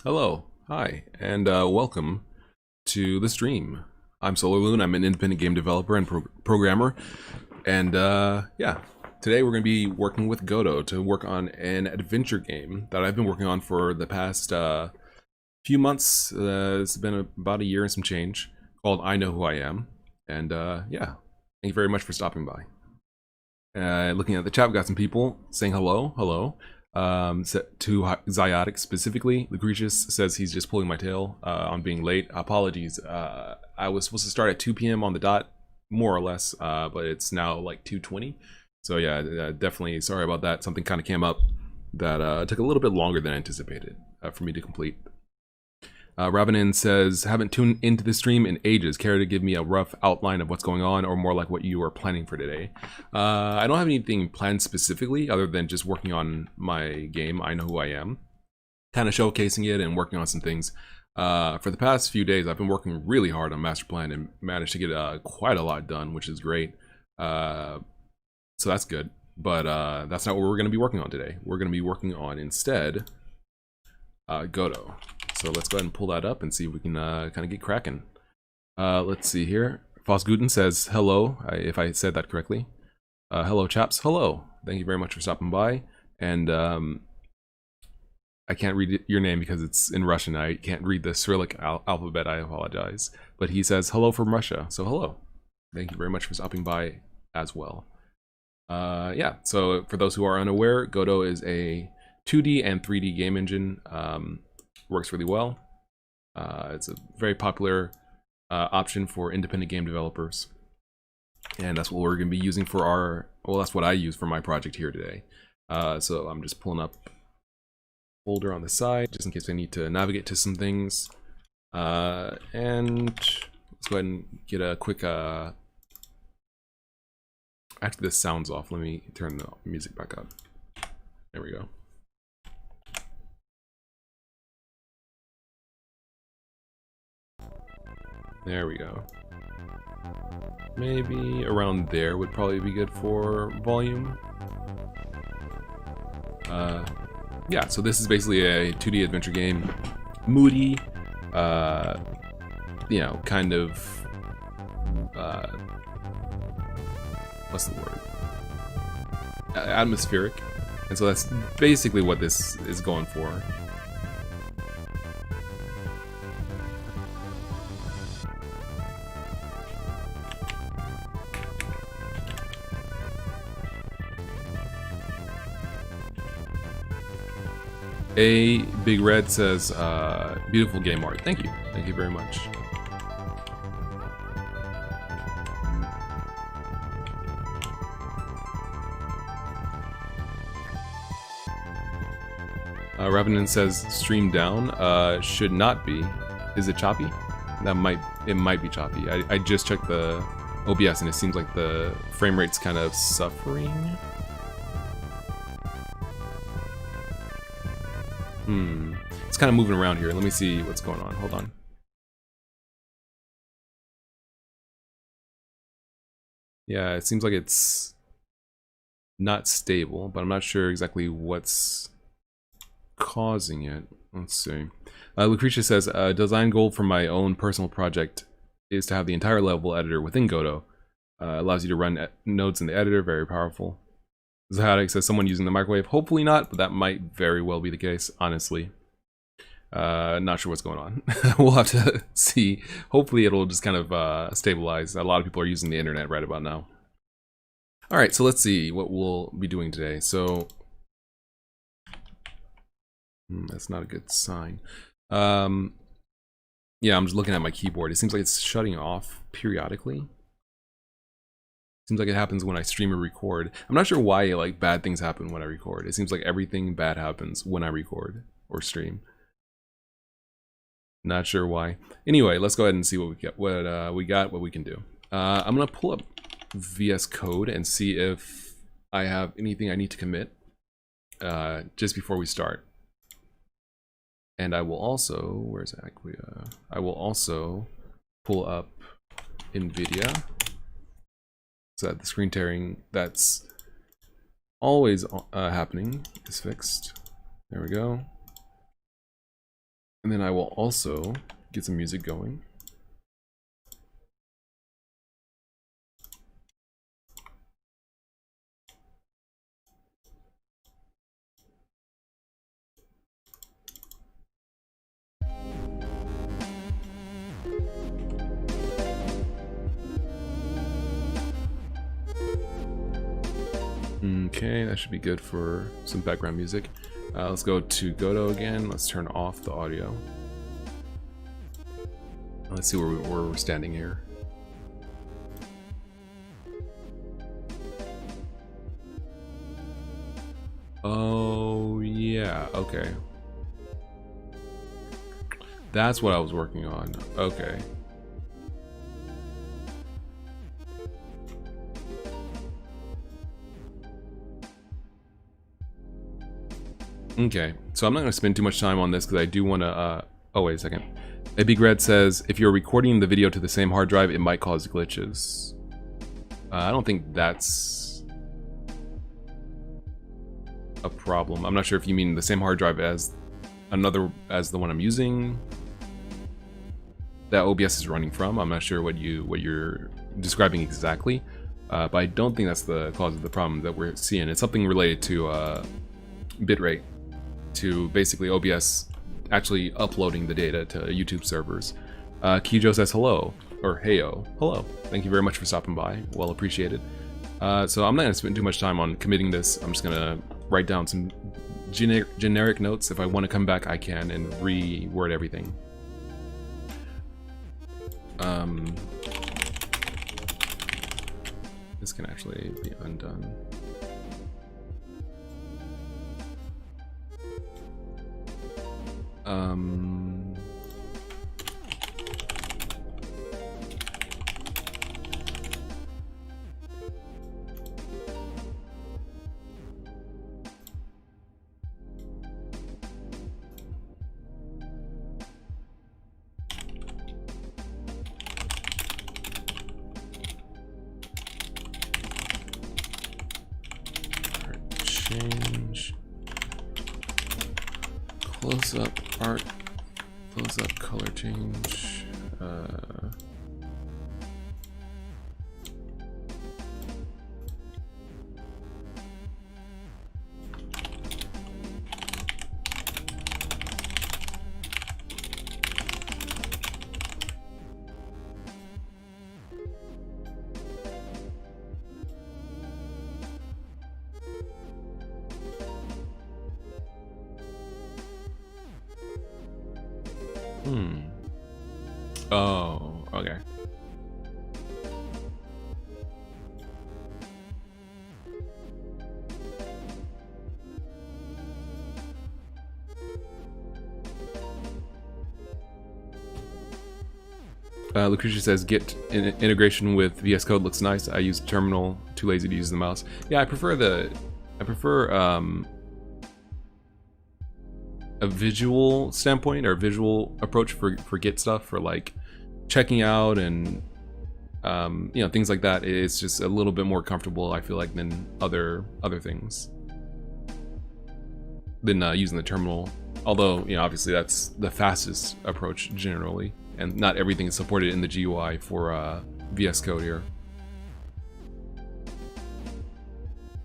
Hello, hi, and welcome to the stream. I'm SolarLoon. I'm an independent game developer and programmer, and yeah, today we're going to be working with Godot to work on an adventure game that I've been working on for the past few months. It's been about a year and some change, called I Know Who I Am, and yeah, thank you very much for stopping by. Looking at the chat, we got some people saying hello. To Zyodic specifically, Lucretius says he's just pulling my tail on being late. Apologies. I was supposed to start at 2 p.m. on the dot, more or less, but it's now like 2:20. So yeah, definitely sorry about that. Something kind of came up that took a little bit longer than anticipated for me to complete. Ravenin says, haven't tuned into the stream in ages. Care to give me a rough outline of what's going on, or more like what you are planning for today? I don't have anything planned specifically, other than just working on my game, I Know Who I Am. Kind of showcasing it and working on some things. For the past few days, I've been working really hard on Master Plan and managed to get quite a lot done, which is great. So that's good. But that's not what we're going to be working on today. We're going to be working on, instead, Godot. So let's go ahead and pull that up and see if we can kind of get cracking. Let's see here. Fossguten says hello, if I said that correctly. Hello, chaps. Hello. Thank you very much for stopping by. And I can't read your name because it's in Russian. I can't read the Cyrillic alphabet. I apologize. But he says hello from Russia. So hello. Thank you very much for stopping by as well. Yeah, so for those who are unaware, Godot is a 2D and 3D game engine. Works really well. It's a very popular option for independent game developers. And that's what we're going to be using for our, well, that's what I use for my project here today. So I'm just pulling up a folder on the side, just in case I need to navigate to some things. And let's go ahead and get a quick, actually this sound's off. Let me turn the music back up. There we go. There we go. Maybe around there would probably be good for volume. Yeah, so this is basically a 2D adventure game. Moody, you know, kind of, what's the word? Atmospheric. And so that's basically what this is going for. A Big Red says, beautiful game art. Thank you. Thank you very much. Revenant says, stream down. Should not be. Is it choppy? It might be choppy. I just checked the OBS and it seems like the frame rate's kind of suffering. It's kind of moving around here. Let me see what's going on. Hold on. Yeah, it seems like it's not stable, but I'm not sure exactly what's causing it. Let's see. Lucretia says, design goal for my own personal project is to have the entire level editor within Godot. Allows you to run nodes in the editor, very powerful. Zahadik says, someone using the microwave. Hopefully not, but that might very well be the case, honestly. Not sure what's going on. We'll have to see. Hopefully it'll just kind of stabilize. A lot of people are using the internet right about now. Alright, so let's see what we'll be doing today. So, that's not a good sign. Yeah, I'm just looking at my keyboard. It seems like it's shutting off periodically. Seems like it happens when I stream or record. I'm not sure why like bad things happen when I record. It seems like everything bad happens when I record or stream. Not sure why. Anyway, let's go ahead and see what we get. What we can do. I'm gonna pull up VS Code and see if I have anything I need to commit just before we start. And I will also, where's IKWIA? I will also pull up NVIDIA. So that the screen tearing that's always happening is fixed. There we go. And then I will also get some music going. Okay, that should be good for some background music. Let's go to Godot again. Let's turn off the audio. Let's see where we're standing here. Oh, yeah, okay. That's what I was working on. Okay. Okay, so I'm not going to spend too much time on this because I do want to, oh wait a second. A Big Red says, if you're recording the video to the same hard drive, it might cause glitches. I don't think that's a problem. I'm not sure if you mean the same hard drive as the one I'm using that OBS is running from. I'm not sure what you're describing exactly, but I don't think that's the cause of the problem that we're seeing. It's something related to bitrate, to basically OBS actually uploading the data to YouTube servers. Kijo says hello, or heyo, hello. Thank you very much for stopping by, well appreciated. So I'm not going to spend too much time on committing this. I'm just going to write down some generic notes. If I want to come back, I can, and reword everything. This can actually be undone. Change. Close up art. Close up color change. Oh, okay. Lucretia says, "Git integration with VS Code looks nice. I use terminal. Too lazy to use the mouse." Yeah, I prefer a visual standpoint or visual approach for Git stuff, for like checking out and you know, things like that. It's just a little bit more comfortable, I feel like, than other things, than using the terminal. Although, you know, obviously that's the fastest approach generally, and not everything is supported in the GUI for VS Code here.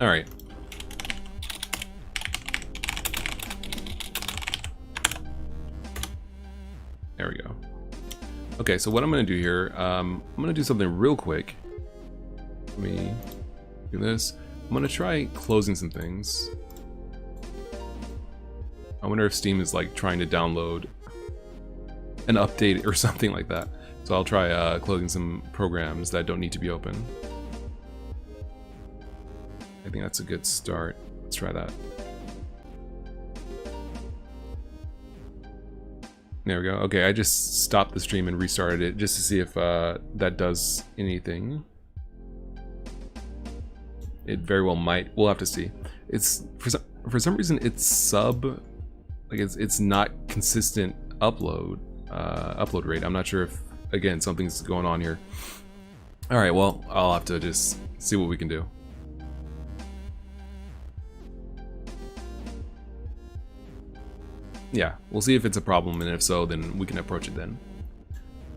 All right. There we go. Okay, so what I'm going to do here, I'm going to do something real quick. Let me do this. I'm going to try closing some things. I wonder if Steam is like trying to download an update or something like that. So I'll try closing some programs that don't need to be open. I think that's a good start. Let's try that. There we go. Okay, I just stopped the stream and restarted it just to see if that does anything. It very well might. We'll have to see. It's for some reason it's it's not consistent upload rate. I'm not sure if, again, something's going on here. All right, well, I'll have to just see what we can do. Yeah, we'll see if it's a problem, and if so, then we can approach it then.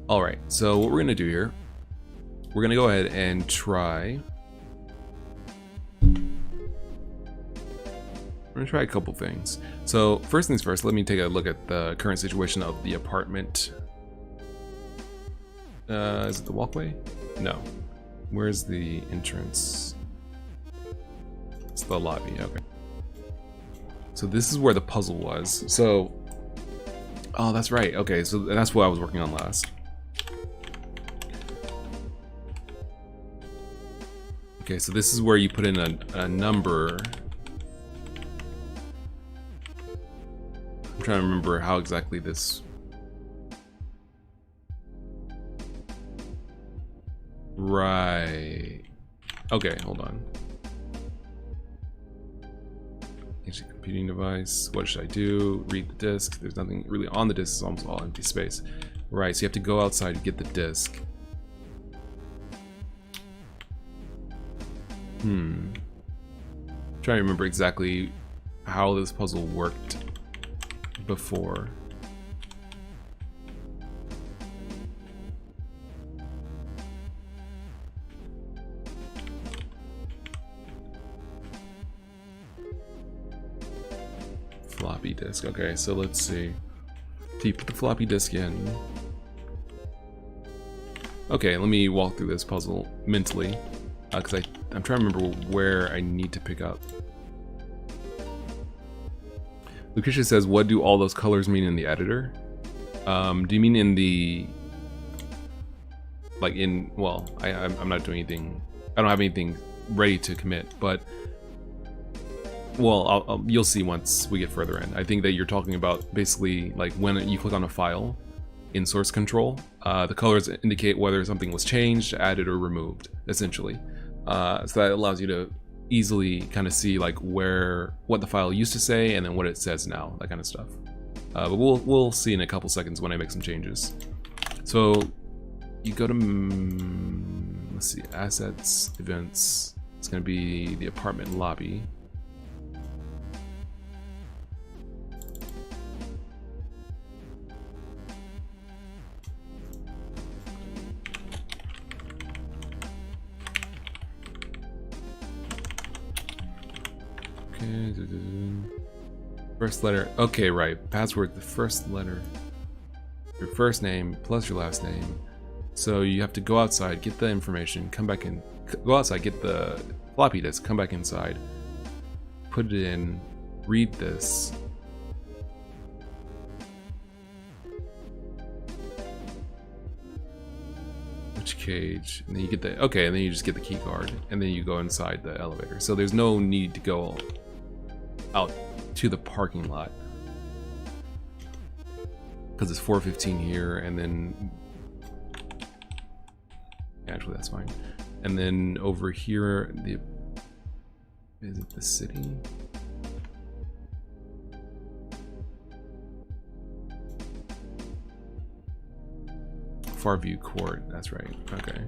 All right, so what we're gonna do here, we're gonna go ahead and try. We're gonna try a couple things. So first things first, let me take a look at the current situation of the apartment. Is it the walkway? No. Where's the entrance? It's the lobby, okay. So this is where the puzzle was. So, oh, that's right. Okay, so that's what I was working on last. Okay, so this is where you put in a number. I'm trying to remember how exactly this. Right. Okay, hold on. Computing device. What should I do? Read the disk. There's nothing really on the disk. It's almost all empty space. Right, so you have to go outside to get the disk. Trying to remember exactly how this puzzle worked before. Floppy disk. Okay, so let's see. So you put the floppy disk in. Okay, let me walk through this puzzle mentally, because I'm trying to remember where I need to pick up. Lucretia says, "What do all those colors mean in the editor?" Do you mean in the, like in? Well, I'm not doing anything I don't have anything ready to commit, but well, you'll see once we get further in. I think that you're talking about basically like when you click on a file in source control, the colors indicate whether something was changed, added, or removed, essentially. So that allows you to easily kind of see like what the file used to say and then what it says now, that kind of stuff. But we'll see in a couple seconds when I make some changes. So you go to let's see, assets, events. It's going to be the apartment lobby. Okay, first letter. Okay, right. Password, the first letter. Your first name plus your last name. So you have to go outside, get the information, come back in. Go outside, get the floppy disk, come back inside, put it in, read this. Which cage? And then you get the, okay, and then you just get the key card, and then you go inside the elevator. So there's no need to go out to the parking lot because it's 4:15 here, and then actually that's fine. And then over here, is it the city? Farview Court, that's right. Okay.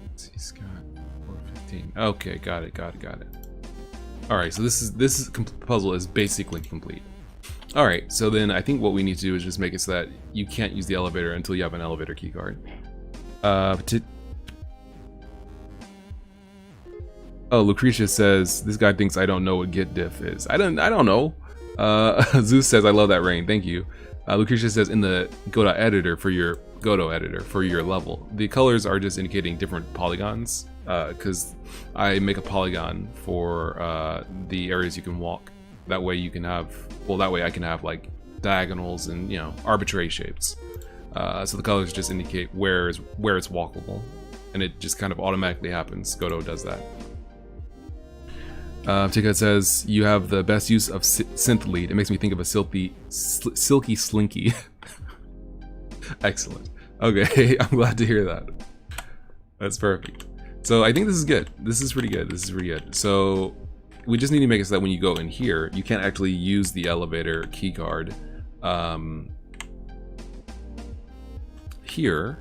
Let's see, Scott, 4:15. Okay, got it. All right, so this puzzle is basically complete. All right, so then I think what we need to do is just make it so that you can't use the elevator until you have an elevator keycard. Oh, Lucretia says this guy thinks I don't know what git diff is. I don't know. Zeus says I love that rain. Thank you. Lucretia says in the Godot editor for your level, the colors are just indicating different polygons. Because I make a polygon for the areas you can walk. That way you can have, well, that way I can have like diagonals and, you know, arbitrary shapes. So the colors just indicate where it's walkable, and it just kind of automatically happens. Godot does that. Tika says you have the best use of synth lead. It makes me think of a silky slinky. Excellent. Okay, I'm glad to hear that. That's perfect. So I think this is good. This is pretty good. So we just need to make it so that when you go in here, you can't actually use the elevator keycard here.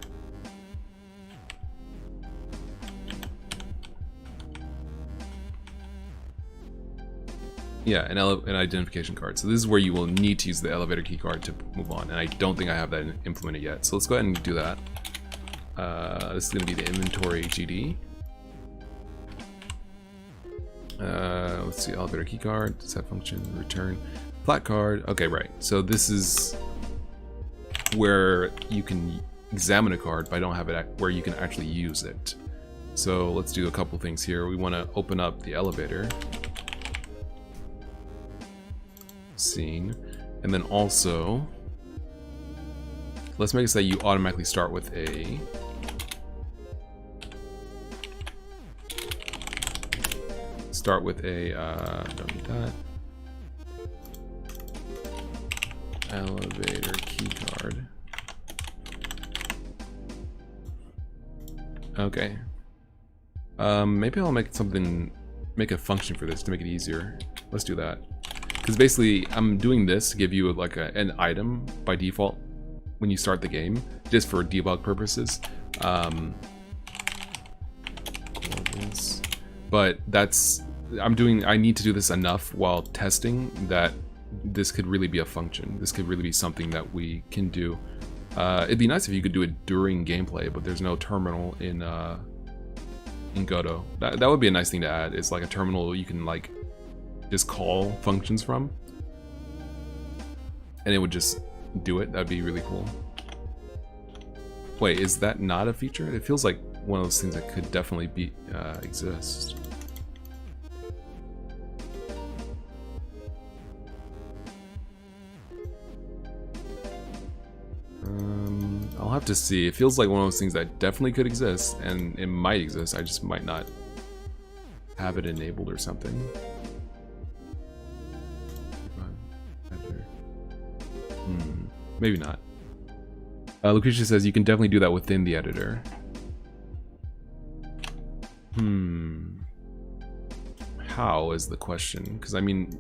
Yeah, an identification card. So this is where you will need to use the elevator keycard to move on, and I don't think I have that implemented yet. So let's go ahead and do that. This is going to be the inventory GD. Let's see, elevator keycard, set function, return, flat card. Okay, right. So this is where you can examine a card, but I don't have it where you can actually use it. So let's do a couple things here. We want to open up the elevator scene, and then also let's make it so that you automatically start with a don't need that, elevator keycard. Okay. Maybe I'll make a function for this to make it easier. Let's do that. Because basically, I'm doing this to give you like an item by default when you start the game, just for debug purposes. But I need to do this enough while testing that this could really be a function. This could really be something that we can do. It'd be nice if you could do it during gameplay, but there's no terminal in Godot. That would be a nice thing to add. It's like a terminal you can like just call functions from, and it would just do it. That'd be really cool. Wait, is that not a feature? It feels like one of those things that could definitely be exist. to see. It feels like one of those things that definitely could exist, and it might exist. I just might not have it enabled or something. Maybe not. Lucretia says you can definitely do that within the editor. How is the question? Because I mean,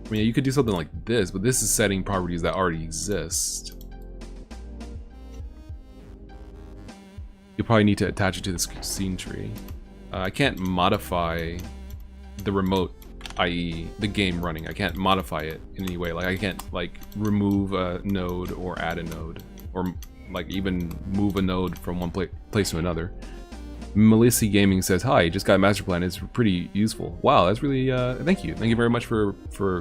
you could do something like this, but this is setting properties that already exist. You probably need to attach it to the scene tree. I can't modify the remote, i.e. the game running. I can't modify it in any way. Like I can't like remove a node or add a node, or like even move a node from one place to another. Melissa Gaming says, hi, just got a master plan. It's pretty useful. Wow, that's really, thank you. Thank you very much for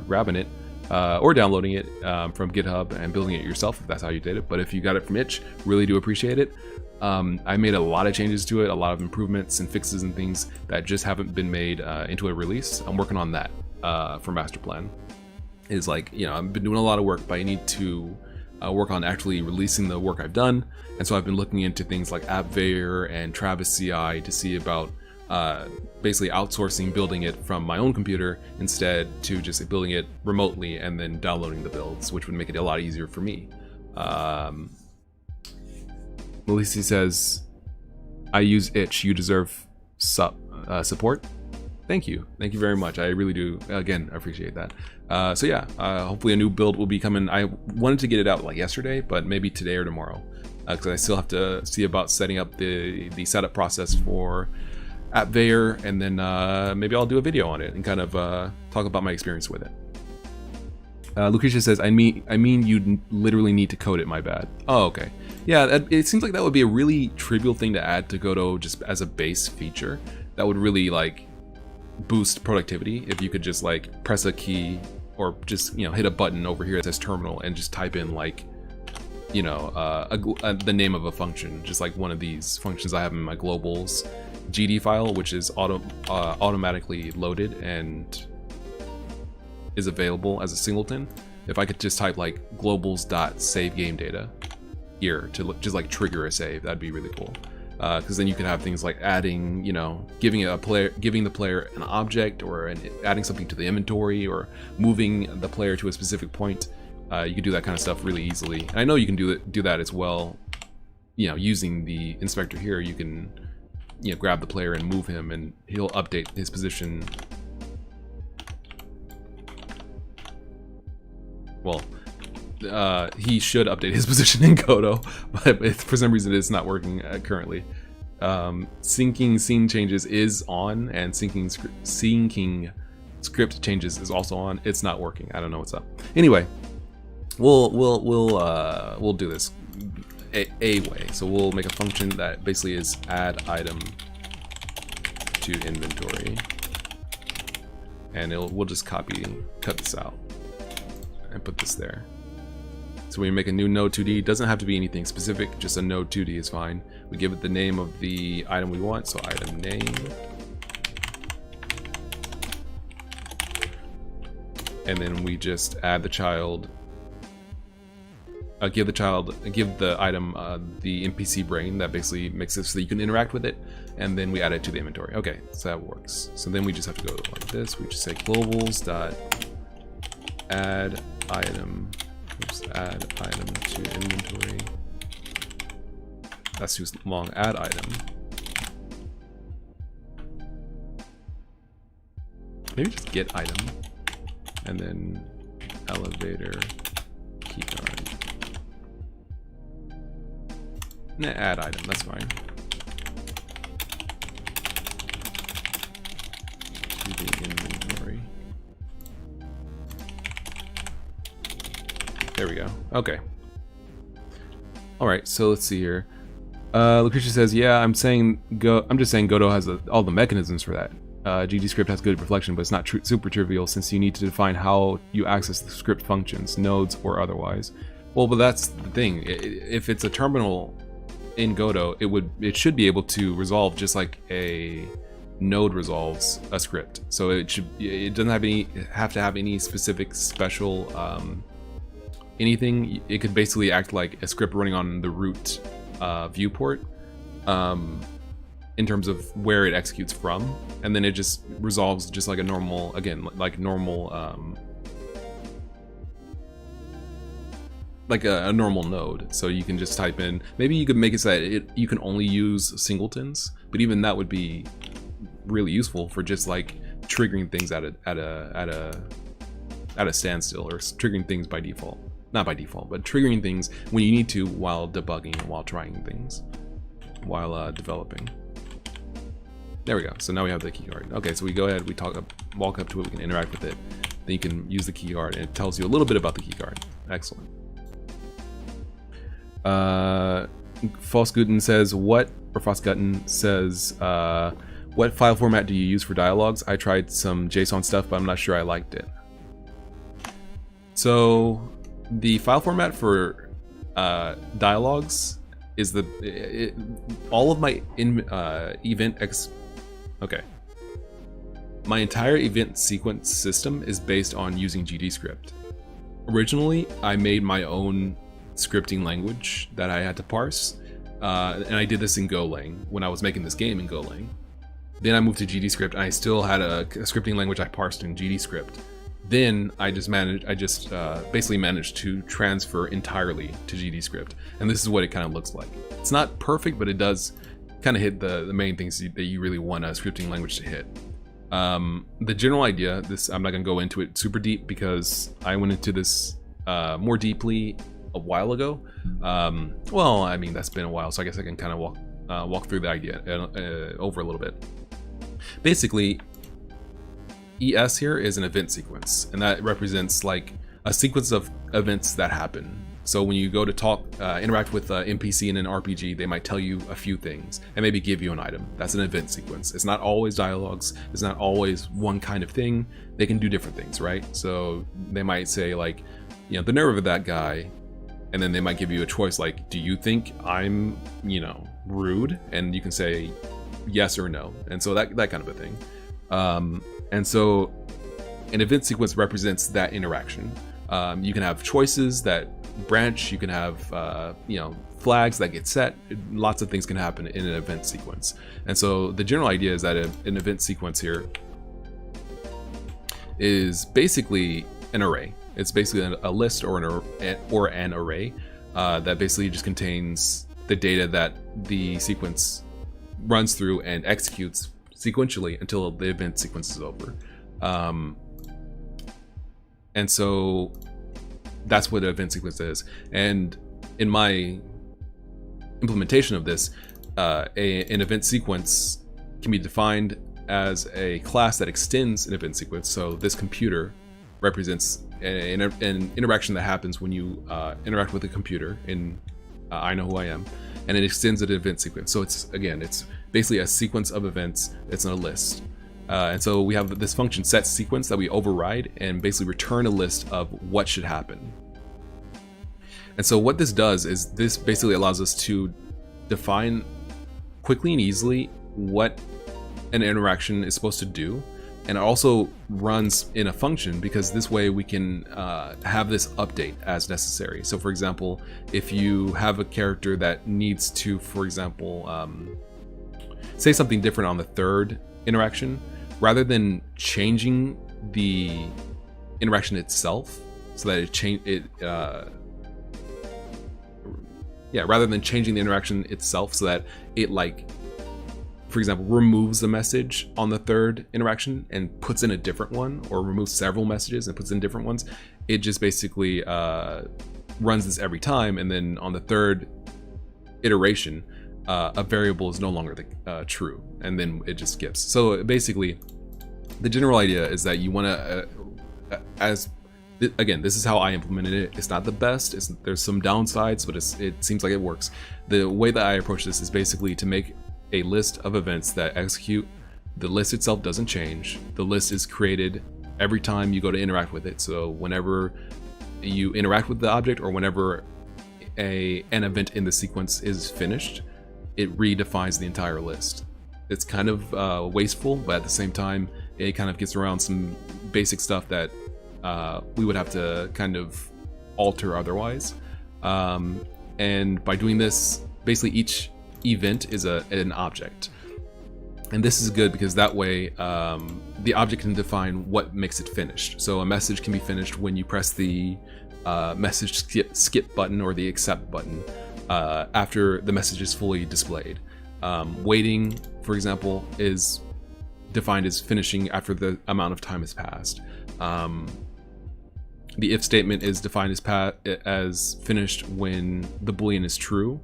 grabbing it or downloading it from GitHub and building it yourself if that's how you did it. But if you got it from itch, really do appreciate it. I made a lot of changes to it, a lot of improvements and fixes and things that just haven't been made into a release. I'm working on that for master plan. It's like, you know, I've been doing a lot of work, but I need to work on actually releasing the work I've done. And so I've been looking into things like AppVeyor and Travis CI to see about basically outsourcing building it from my own computer instead to just building it remotely and then downloading the builds, which would make it a lot easier for me. Melissa says, I use itch, you deserve support. Thank you very much. I really do, again, appreciate that. So yeah, hopefully a new build will be coming. I wanted to get it out like yesterday, but maybe today or tomorrow, because I still have to see about setting up the setup process for AppVeyor, and then maybe I'll do a video on it and kind of talk about my experience with it. Lucretia says, I mean you literally need to code it, my bad. Oh, okay. Yeah, it seems like that would be a really trivial thing to add to Godot just as a base feature. That would really like boost productivity if you could just like press a key or just, you know, hit a button over here that says terminal and just type in like, you know, the name of a function, just like one of these functions I have in my globals GD file, which is automatically loaded and is available as a singleton. If I could just type like globals.save game data here to just like trigger a save, that'd be really cool. Because then you could have things like adding, you know, giving the player an object, or adding something to the inventory, or moving the player to a specific point. You can do that kind of stuff really easily. And I know you can do that as well. You know, using the inspector here, you can, you know, grab the player and move him, and he'll update his position. Well, he should update his position in Godot, but for some reason it's not working currently. Syncing scene changes is on, and syncing script changes is also on. It's not working. I don't know what's up. Anyway, we'll do this a way. So we'll make a function that basically is add item to inventory, and we'll just cut this out and put this there. So we make a new node 2D. It doesn't have to be anything specific, just a node 2D is fine. We give it the name of the item we want, so item name. And then we just add the child, give the item the NPC brain that basically makes it so that you can interact with it, and then we add it to the inventory. Okay, so that works. So then we just have to go like this. We just say globals dot add item. Oops, add item to inventory. That's too long. Add item. Maybe just get item, and then elevator keycard. Nah, add item. That's fine. To the inventory. There we go. Okay. All right. So let's see here. Lucretia says, "Yeah, I'm just saying Godot has all the mechanisms for that. GDScript has good reflection, but it's not super trivial since you need to define how you access the script functions, nodes or otherwise." Well, but that's the thing. If it's a terminal in Godot, it should be able to resolve just like a node resolves a script. So it doesn't have to have any specific special anything, it could basically act like a script running on the root viewport in terms of where it executes from, and then it just resolves just like a normal, again, like normal, like a normal node. So you can just type in, maybe you could make it so that you can only use singletons, but even that would be really useful for just like triggering things at a standstill, or triggering things by default. Not by default, but triggering things when you need to while debugging, while trying things, while developing. There we go. So now we have the keycard. Okay, so we go ahead, we walk up to it, we can interact with it. Then you can use the keycard, and it tells you a little bit about the keycard. Excellent. Fosguten says, what file format do you use for dialogues? I tried some JSON stuff, but I'm not sure I liked it. So the file format for dialogues is all of my my entire event sequence system is based on using GDScript. Originally, I made my own scripting language that I had to parse, and I did this in Golang when I was making this game in Golang. Then I moved to GDScript, and I still had a scripting language I parsed in GDScript. Then I basically managed to transfer entirely to GDScript, and this is what it kind of looks like. It's not perfect, but it does kind of hit the main things that you really want a scripting language to hit. The general idea, I'm not going to go into it super deep because I went into this more deeply a while ago. Well, I mean, that's been a while, so I guess I can kind of walk through the idea over a little bit. Basically, ES here is an event sequence, and that represents like a sequence of events that happen. So when you go to interact with an NPC in an RPG, they might tell you a few things and maybe give you an item. That's an event sequence. It's not always dialogues. It's not always one kind of thing. They can do different things, right? So they might say like, you know, the nerve of that guy, and then they might give you a choice like, do you think I'm, you know, rude? And you can say yes or no. And so that kind of a thing. And so an event sequence represents that interaction. You can have choices that branch, you can have you know, flags that get set. Lots of things can happen in an event sequence. And so the general idea is that an event sequence here is basically an array. It's basically a list or an array that basically just contains the data that the sequence runs through and executes sequentially until the event sequence is over. And so that's what an event sequence is. And in my implementation of this, an event sequence can be defined as a class that extends an event sequence. So this computer represents an interaction that happens when you interact with a computer in I Know Who I Am, and it extends an event sequence. So it's basically a sequence of events. It's in a list. And so we have this function set sequence that we override and basically return a list of what should happen. And so what this does is this basically allows us to define quickly and easily what an interaction is supposed to do. And it also runs in a function because this way we can have this update as necessary. So for example, if you have a character that needs to, for example, say something different on the third interaction, rather than changing the interaction itself so that rather than changing the interaction itself so that it, like, for example, removes a message on the third interaction and puts in a different one, or removes several messages and puts in different ones, it just basically runs this every time, and then on the third iteration, a variable is no longer true, and then it just skips. So basically, the general idea is that you want to, again, this is how I implemented it. It's not the best. There's some downsides, but it seems like it works. The way that I approach this is basically to make a list of events that execute. The list itself doesn't change. The list is created every time you go to interact with it. So whenever you interact with the object, or whenever an event in the sequence is finished, it redefines the entire list. It's kind of wasteful, but at the same time, it kind of gets around some basic stuff that we would have to kind of alter otherwise. And by doing this, basically each event is an object. And this is good because that way the object can define what makes it finished. So a message can be finished when you press the message skip button or the accept button after the message is fully displayed. Waiting, for example, is defined as finishing after the amount of time has passed. The if statement is defined as finished when the Boolean is true.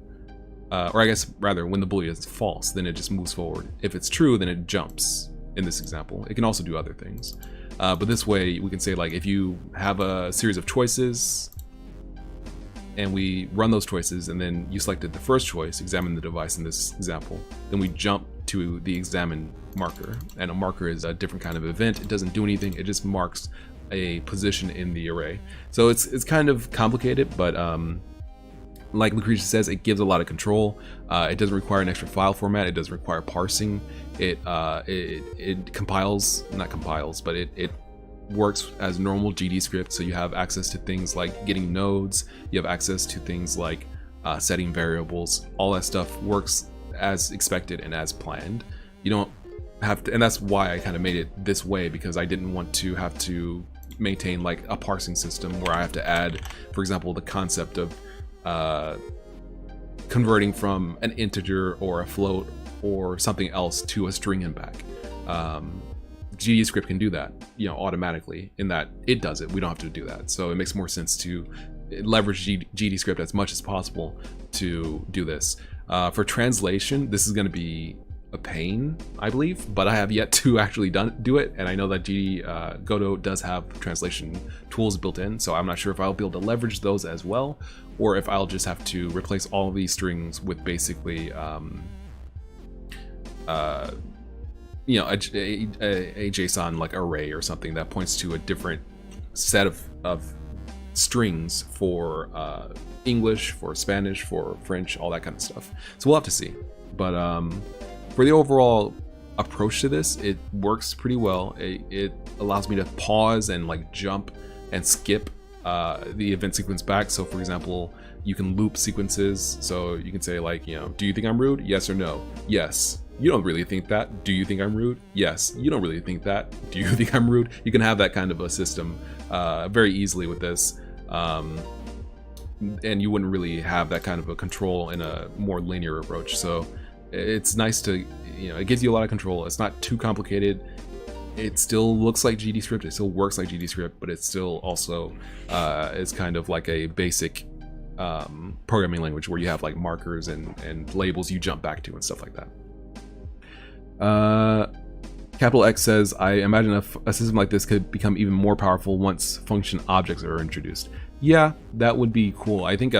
Or I guess rather when the Boolean is false, then it just moves forward. If it's true, then it jumps in this example. It can also do other things. But this way we can say, like, if you have a series of choices and we run those choices and then you selected the first choice, examine the device in this example, then we jump to the examine marker. And a marker is a different kind of event. It doesn't do anything. It just marks a position in the array. So it's kind of complicated, but like Lucretia says, it gives a lot of control. It doesn't require an extra file format. It doesn't require parsing. It compiles, not compiles, but it works as normal GD script. So you have access to things like getting nodes. You have access to things like setting variables. All that stuff works as expected and as planned. You don't have to, and that's why I kind of made it this way, because I didn't want to have to maintain like a parsing system where I have to add, for example, the concept of converting from an integer or a float or something else to a string and back. GD script can do that, you know, automatically, in that it does it. We don't have to do that. So it makes more sense to leverage GD script as much as possible to do this. For translation, this is going to be a pain, I believe, but I have yet to actually do it, and I know that Godot does have translation tools built in, so I'm not sure if I'll be able to leverage those as well, or if I'll just have to replace all of these strings with basically you know, a JSON like array or something that points to a different set of strings for English, for Spanish, for French, all that kind of stuff. So we'll have to see. But for the overall approach to this, it works pretty well. It allows me to pause and like jump and skip the event sequence back. So for example, you can loop sequences. So you can say like, you know, do you think I'm rude? Yes or no? Yes. You don't really think that. Do you think I'm rude? Yes. You don't really think that. Do you think I'm rude? You can have that kind of a system very easily with this. And you wouldn't really have that kind of a control in a more linear approach. So it's nice to, you know, it gives you a lot of control. It's not too complicated. It still looks like GD script. It still works like GD script, but it still also is kind of like a basic programming language where you have like markers and labels you jump back to and stuff like that. Capital X says, I imagine a system like this could become even more powerful once function objects are introduced. Yeah, that would be cool. I think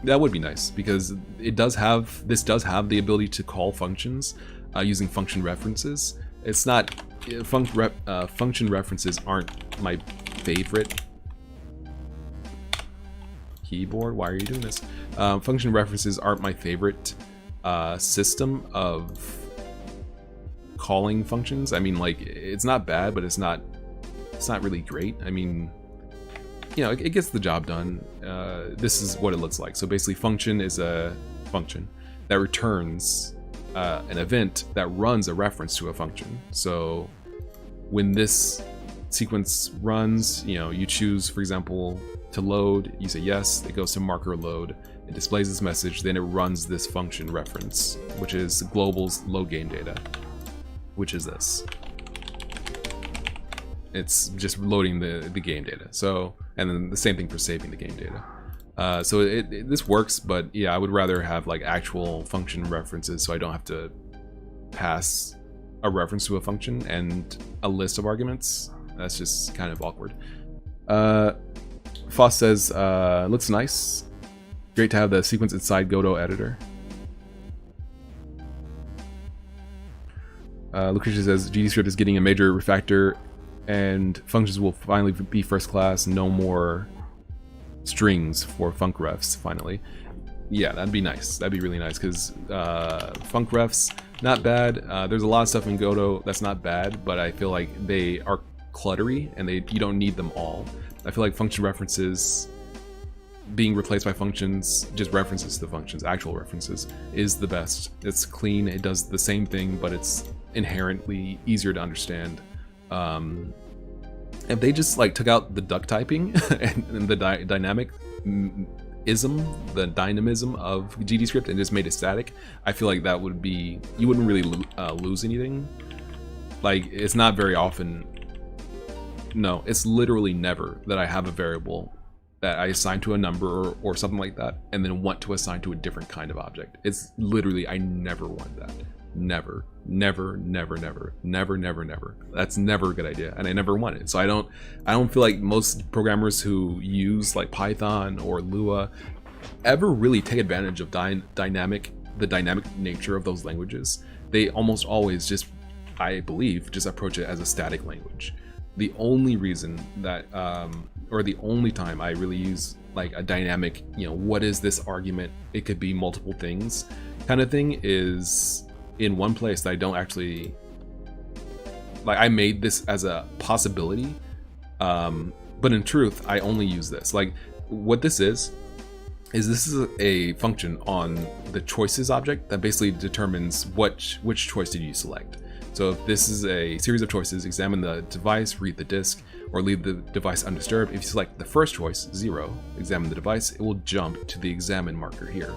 that would be nice, because this does have the ability to call functions using function references. It's not function references aren't my favorite. Keyboard, why are you doing this? Function references aren't my favorite system of calling functions. I mean, like, it's not bad, but it's not really great. I mean, you know, it gets the job done. This is what it looks like. So basically, function is a function that returns an event that runs a reference to a function. So when this sequence runs, you know, you choose, for example, to load, you say yes, it goes to marker load, it displays this message, then it runs this function reference, which is global's load game data, which is this. It's just loading the game data. So, and then the same thing for saving the game data. So this works, but yeah, I would rather have like actual function references, so I don't have to pass a reference to a function and a list of arguments. That's just kind of awkward. Foss says, looks nice. Great to have the sequence inside Godot editor. Lucretia says, GDScript is getting a major refactor and functions will finally be first class. No more strings for func refs, finally. Yeah, that'd be nice. That'd be really nice, because func refs, not bad. There's a lot of stuff in Godot that's not bad, but I feel like they are cluttery, and you don't need them all. I feel like function references being replaced by functions, just references to the functions, actual references, is the best. It's clean, it does the same thing, but it's inherently easier to understand. If they just like took out the duck typing and the dynamism of GDScript and just made it static, I feel like that would be, you wouldn't really lose anything. Like, it's not very often, no, it's literally never that I have a variable that I assign to a number or something like that, and then want to assign to a different kind of object. It's literally, I never want that. Never, never, never, never, never, never, never. That's never a good idea, and I never want it. So I don't feel like most programmers who use like Python or Lua ever really take advantage of the dynamic nature of those languages. They almost always just, I believe, just approach it as a static language. The only reason that, or the only time I really use like a dynamic, what is this argument? It could be multiple things kind of thing, is in one place that I don't actually, like, I made this as a possibility, but in truth, I only use this. Like, what this is this is a function on the choices object that basically determines which choice did you select. So if this is a series of choices, examine the device, read the disk, or leave the device undisturbed. If you select the first choice, 0, examine the device, it will jump to the examine marker here.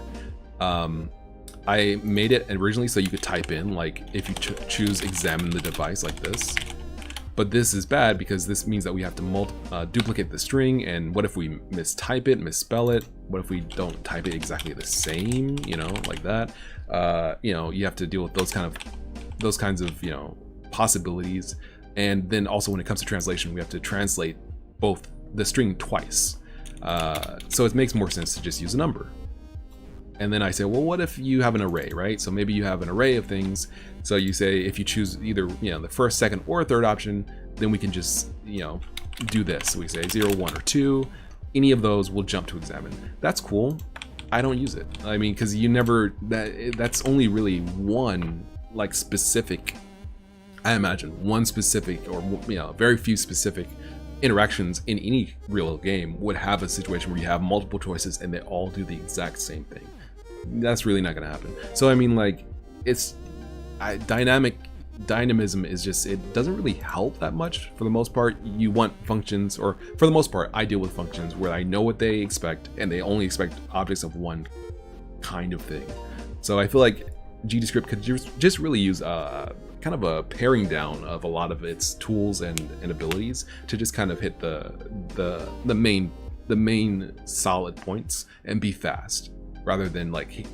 I made it originally so you could type in, like, if you choose examine the device like this. But this is bad because this means that we have to duplicate the string, and what if we mistype it, misspell it? What if we don't type it exactly the same, like that? You have to deal with those kinds of possibilities. And then also when it comes to translation, we have to translate both the string twice. So it makes more sense to just use a number. And then I say, well, what if you have an array, right? So maybe you have an array of things. So you say, if you choose either the first, second, or third option, then we can just do this. So we say 0, 1, or 2. Any of those will jump to examine. That's cool. I don't use it. I mean, because that's only really one like specific, I imagine one specific, or very few specific interactions in any real game would have a situation where you have multiple choices and they all do the exact same thing. That's really not going to happen. So I mean, like, it's dynamism is just, it doesn't really help that much. For the most part, you want functions, or for the most part, I deal with functions where I know what they expect and they only expect objects of one kind of thing. So I feel like GDScript could just really use kind of a paring down of a lot of its tools and abilities to just kind of hit the main solid points and be fast, rather than like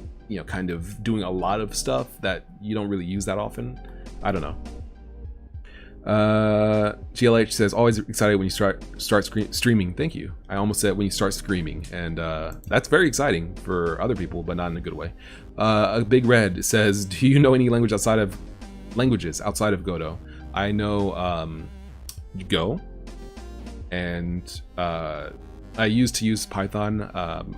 kind of doing a lot of stuff that you don't really use that often. I don't know. GLH says, always excited when you start streaming. Thank you. I almost said when you start screaming, and that's very exciting for other people, but not in a good way. A Big Red says, do you know any languages outside of Godot? I know Go, and I used to use Python.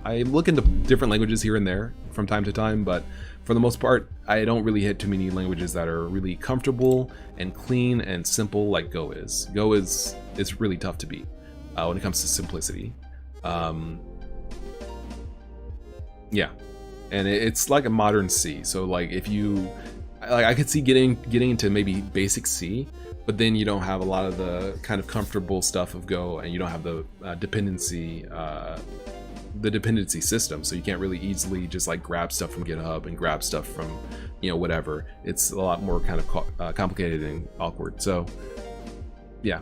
I look into different languages here and there from time to time, but for the most part, I don't really hit too many languages that are really comfortable and clean and simple like Go is. Go is really tough to beat when it comes to simplicity. Yeah, and it's like a modern C. So like, if you, I could see getting into maybe basic C, but then you don't have a lot of the kind of comfortable stuff of Go, and you don't have the dependency system, so you can't really easily just like grab stuff from GitHub and grab stuff from whatever. It's a lot more kind of complicated and awkward. So yeah.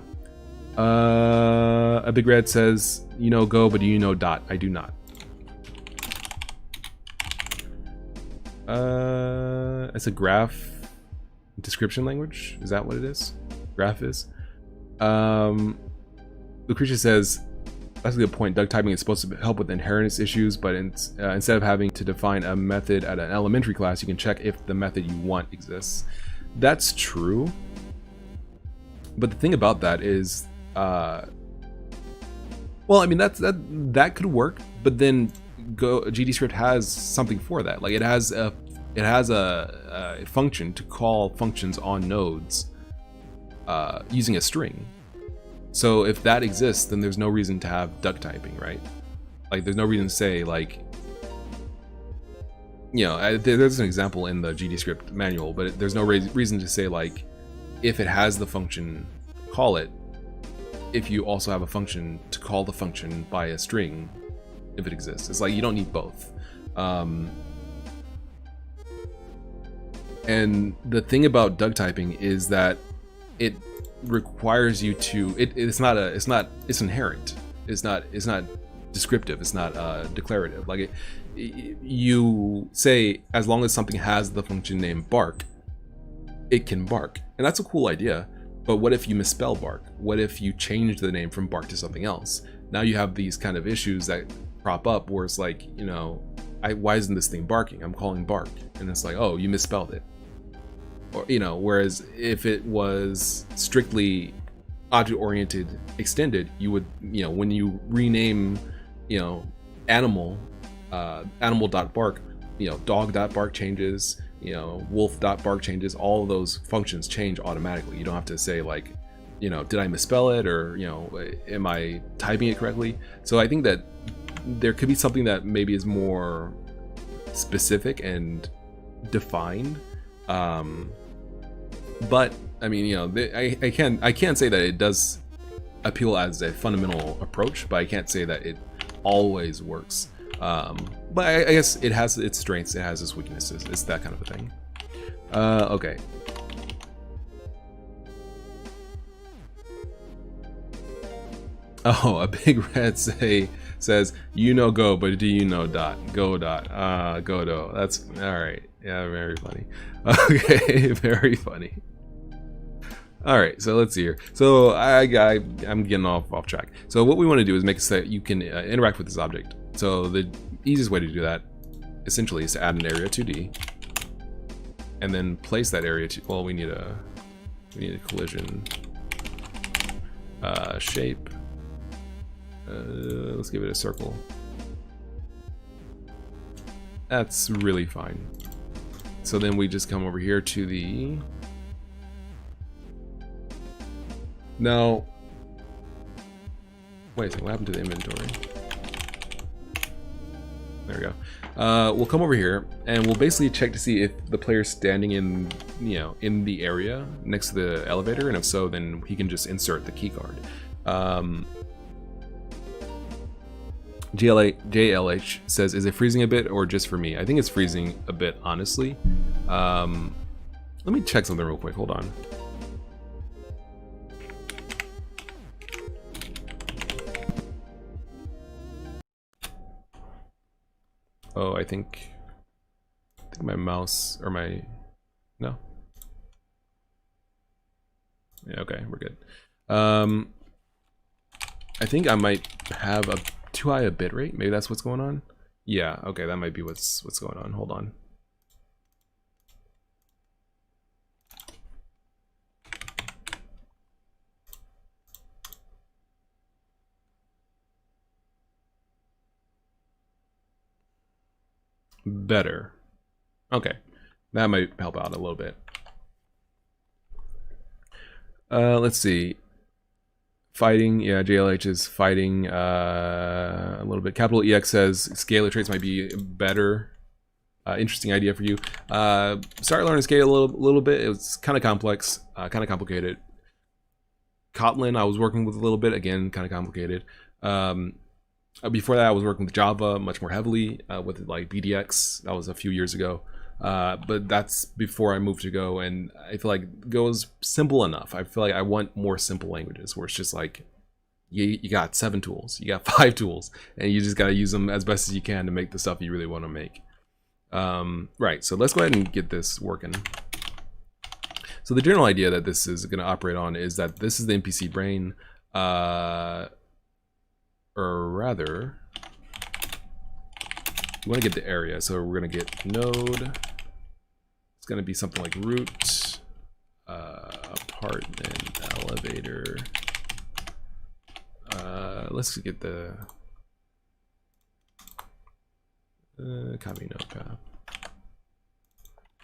A Big Red says, Go, but do you know Dot? I do not. It's a graph description language. Is that what it is? Graph is. Lucretia says, that's a good point. Duck typing is supposed to help with inheritance issues, but instead of having to define a method at an elementary class, you can check if the method you want exists. That's true. But the thing about that is, well, I mean, that could work, but then GDScript has something for that. Like, it has a function to call functions on nodes using a string. So if that exists, then there's no reason to have duck typing, right? Like there's no reason to say like, you know, there's an example in the GDScript manual, but there's no reason to say like, if it has the function, call it, if you also have a function to call the function by a string, if it exists. It's like you don't need both. And the thing about duck typing is that it requires you to, it's inherent. It's not descriptive. It's not declarative. Like you say, as long as something has the function name bark, it can bark. And that's a cool idea. But what if you misspell bark? What if you change the name from bark to something else? Now you have these kind of issues that crop up where it's like, you know, why isn't this thing barking? I'm calling bark. And it's like, oh, you misspelled it. Or, you know, whereas if it was strictly object-oriented extended, you would, you know, when you rename, you know, animal.bark, you know, dog.bark changes, you know, wolf.bark changes, all of those functions change automatically. You don't have to say like, you know, did I misspell it, or, you know, am I typing it correctly? So I think that there could be something that maybe is more specific and defined. But I mean, you know, I can't say that it does appeal as a fundamental approach, but I can't say that it always works. But I guess it has its strengths, it has its weaknesses. It's that kind of a thing. Okay. Oh, a big red says, you know Go, but do you know dot? Go dot. Godot. That's all right. Yeah, very funny. Okay, very funny. All right, so let's see here. So I'm getting off track. So what we want to do is make it so that you can interact with this object. So the easiest way to do that, essentially, is to add an area 2D, and then place that area to. Well, we need a collision shape. Let's give it a circle. That's really fine. So then we just come over here to the. Now, wait a second, what happened to the inventory? There we go. We'll come over here and we'll basically check to see if the player's standing in, you know, in the area next to the elevator, and if so, then he can just insert the key card. JLH says, is it freezing a bit or just for me? I think it's freezing a bit, honestly. Let me check something real quick, hold on. Oh, I think my mouse, or my, no. Yeah, okay, we're good. I think I might have a too high a bitrate. Maybe that's what's going on. Yeah, okay, that might be what's going on. Hold on. Better. Okay, that might help out a little bit. Let's see. Fighting, yeah, JLH is fighting a little bit. Capital EX says scalar traits might be better. Interesting idea for you. Start learning scale a little bit. It was kind of complex, kind of complicated. Kotlin I was working with a little bit, again, kind of complicated. Before that I was working with Java much more heavily, with like BDX. That was a few years ago. But that's before I moved to Go, and I feel like Go is simple enough. I feel like I want more simple languages where it's just like you got 7 tools, you got 5 tools, and you just got to use them as best as you can to make the stuff you really want to make. Right, so let's go ahead and get this working. So the general idea that this is going to operate on is that this is the NPC brain, or rather, we want to get the area, so we're going to get node. It's going to be something like root, apartment, elevator. Let's get the copy node path.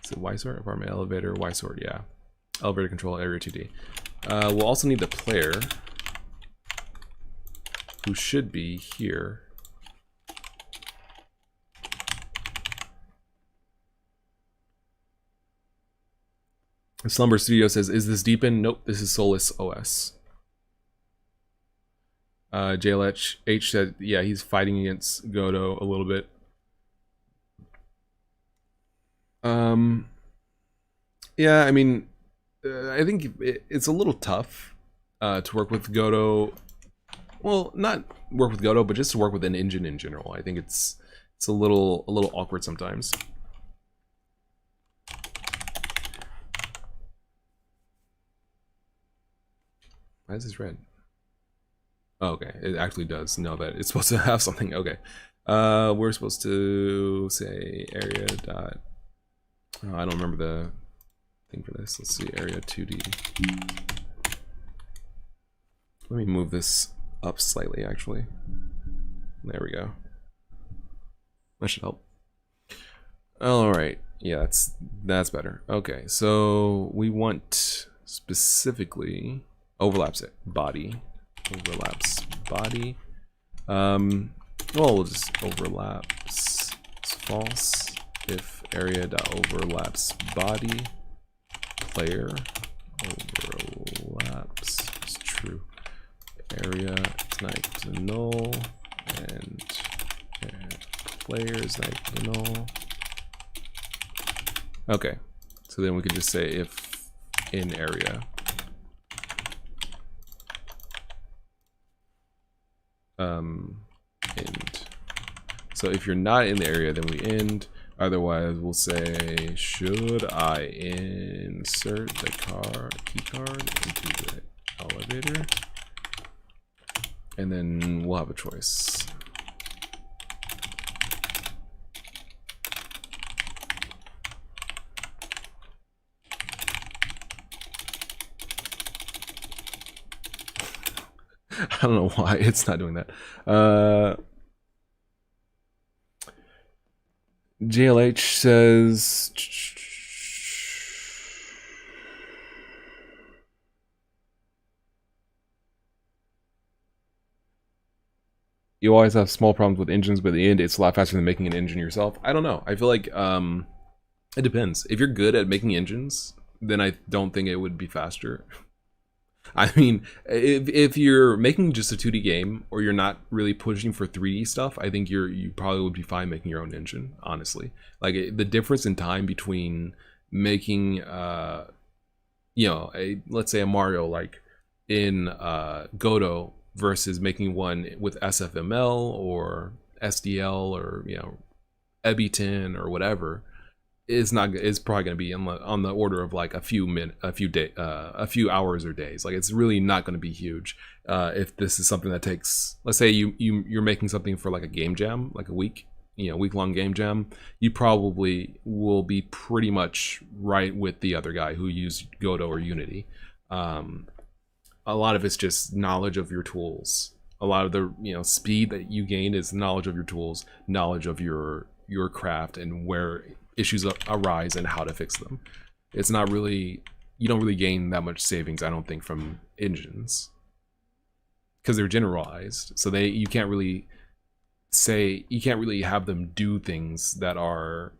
So Y-sort, apartment, elevator, Y-sort, yeah. Elevator control, area 2D. We'll also need the player. who should be here. Slumber Studio says, is this Deepin? Nope, this is Solus OS. JLH said, yeah, he's fighting against Godot a little bit. Yeah, I mean, I think it's a little tough to work with Godot. Well, not work with Godot, but just to work with an engine in general. I think it's a little awkward sometimes. Why is this red? Oh, okay, it actually does know that it's supposed to have something. Okay, we're supposed to say area dot. Oh, I don't remember the thing for this. Let's see, area 2D. Let me move this up slightly, actually. There we go. That should help. All right, yeah, that's better. Okay, so we want specifically overlaps body. Overlaps body. Well, we'll just overlaps false if area dot overlaps body player overlaps is true. Area is not equal to null and player is not equal to null. Okay, so then we could just say if in area. End. So if you're not in the area, then we end. Otherwise, we'll say, should I insert the key card into the elevator? And then we'll have a choice. I don't know why it's not doing that. JLH says, you always have small problems with engines, but in the end, it's a lot faster than making an engine yourself. I don't know. I feel like it depends. If you're good at making engines, then I don't think it would be faster. I mean, if you're making just a 2D game, or you're not really pushing for 3D stuff, I think you probably would be fine making your own engine, honestly. Like, the difference in time between making, you know, let's say a Mario, like, in Godot, versus making one with SFML, or SDL, or, you know, Ebiton, or whatever, is probably going to be on the order of like a few hours or days. Like, it's really not going to be huge. If this is something that takes, let's say you're making something for like a game jam, like a week-long game jam, you probably will be pretty much right with the other guy who used Godot or Unity. A lot of it's just knowledge of your tools. A lot of the speed that you gain is knowledge of your tools, knowledge of your craft, and where issues arise and how to fix them. It's not really, you don't really gain that much savings, I don't think, from engines, because they're generalized. So you can't really have them do things that are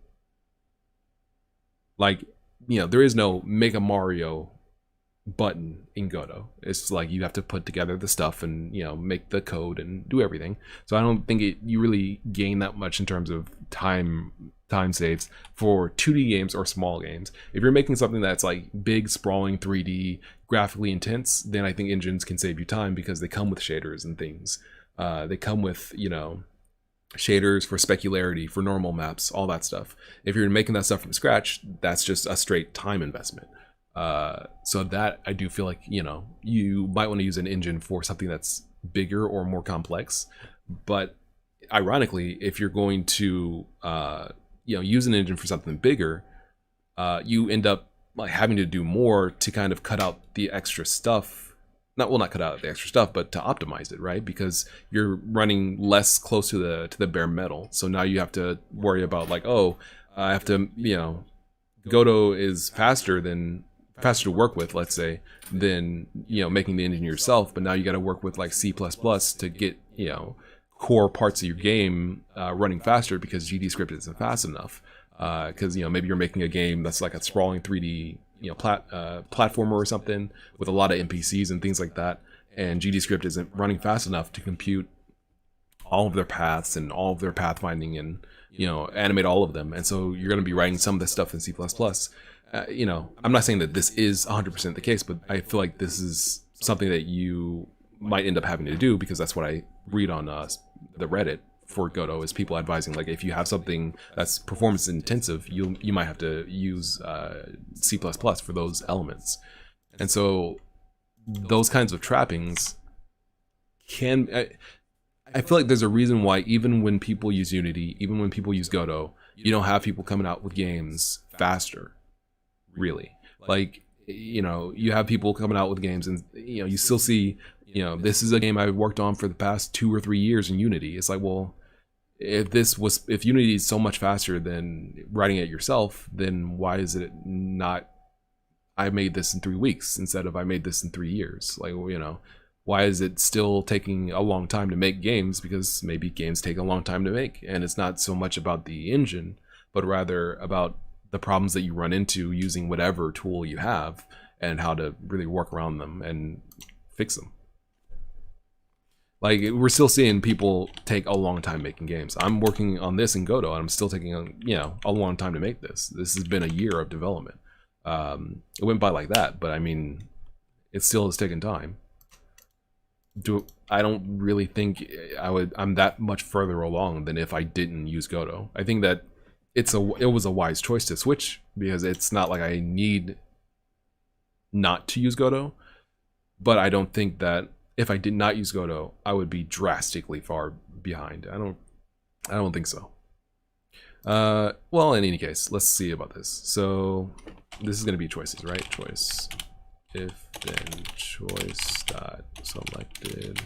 like, there is no make a Mario button in Godot. It's like you have to put together the stuff and make the code and do everything. So I don't think you really gain that much in terms of time saves for 2D games or small games. If you're making something that's like big, sprawling, 3D, graphically intense, then I think engines can save you time, because they come with shaders and things. They come with shaders for specularity, for normal maps, all that stuff. If you're making that stuff from scratch, that's just a straight time investment. So that, I do feel like you might want to use an engine for something that's bigger or more complex. But ironically, if you're going to use an engine for something bigger, you end up like having to do more to kind of cut out the extra stuff. Not cut out the extra stuff, but to optimize it, right? Because you're running less close to the bare metal. So now you have to worry about like, oh, I have to, Godot is faster than faster to work with, let's say, than, you know, making the engine yourself. But now you got to work with like C++ to get, you know, core parts of your game running faster because GDScript isn't fast enough. Because, you know, maybe you're making a game that's like a sprawling 3D, you know, platformer or something with a lot of NPCs and things like that, and GDScript isn't running fast enough to compute all of their paths and all of their pathfinding and, you know, animate all of them. And so you're going to be writing some of this stuff in C++. You know, I'm not saying that this is 100% the case, but I feel like this is something that you might end up having to do, because that's what I read on the Reddit for Godot, is people advising, like, if you have something that's performance intensive, you might have to use C++ for those elements. And so those kinds of trappings can... I feel like there's a reason why even when people use Unity, even when people use Godot, you don't have people coming out with games faster, really. Like, you know, you have people coming out with games and, you know, you still see, you know, this is a game I've worked on for the past 2 or 3 years in Unity. It's like, well, if Unity is so much faster than writing it yourself, then why is it not, I made this in 3 weeks instead of I made this in 3 years? Like, you know, why is it still taking a long time to make games? Because maybe games take a long time to make, and it's not so much about the engine, but rather about the problems that you run into using whatever tool you have and how to really work around them and fix them. Like, we're still seeing people take a long time making games. I'm working on this in Godot, and I'm still taking a long time to make this. This has been a year of development. It went by like that, but I mean, it still has taken time. I don't really think I'm that much further along than if I didn't use Godot. I think that it was a wise choice to switch, because it's not like I need not to use Godot, but I don't think that if I did not use Godot, I would be drastically far behind. I don't think so. Well, in any case, let's see about this. So this is going to be choices, right? Choice. If then choice dot selected.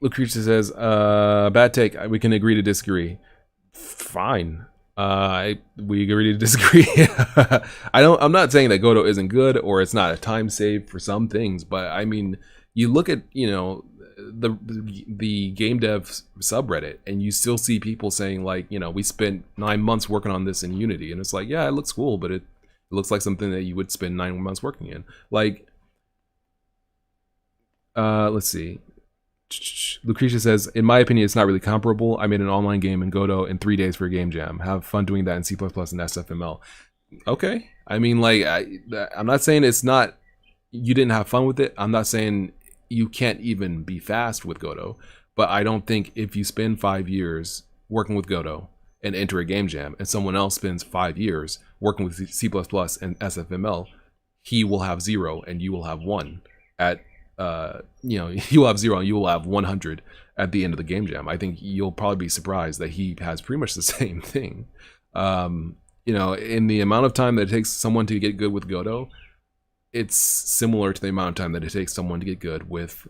Lucretia says, bad take. We can agree to disagree. Fine. We agree to disagree. I'm not saying that Godot isn't good or it's not a time save for some things, but I mean, you look at, you know, the game dev subreddit, and you still see people saying, like, you know, we spent 9 months working on this in Unity, and it's like, yeah, it looks cool, but it looks like something that you would spend 9 months working in. Like, let's see. Lucretia says, in my opinion, it's not really comparable. I made an online game in Godot in 3 days for a game jam. Have fun doing that in C++ and SFML. Okay. I mean, like, I'm not saying it's not, you didn't have fun with it. I'm not saying you can't even be fast with Godot. But I don't think if you spend 5 years working with Godot and enter a game jam, and someone else spends 5 years working with C++ and SFML, he will have 0 and you will have 1 at, you know, you will have 0 and you will have 100 at the end of the game jam. I think you'll probably be surprised that he has pretty much the same thing. You know, in the amount of time that it takes someone to get good with Godot, it's similar to the amount of time that it takes someone to get good with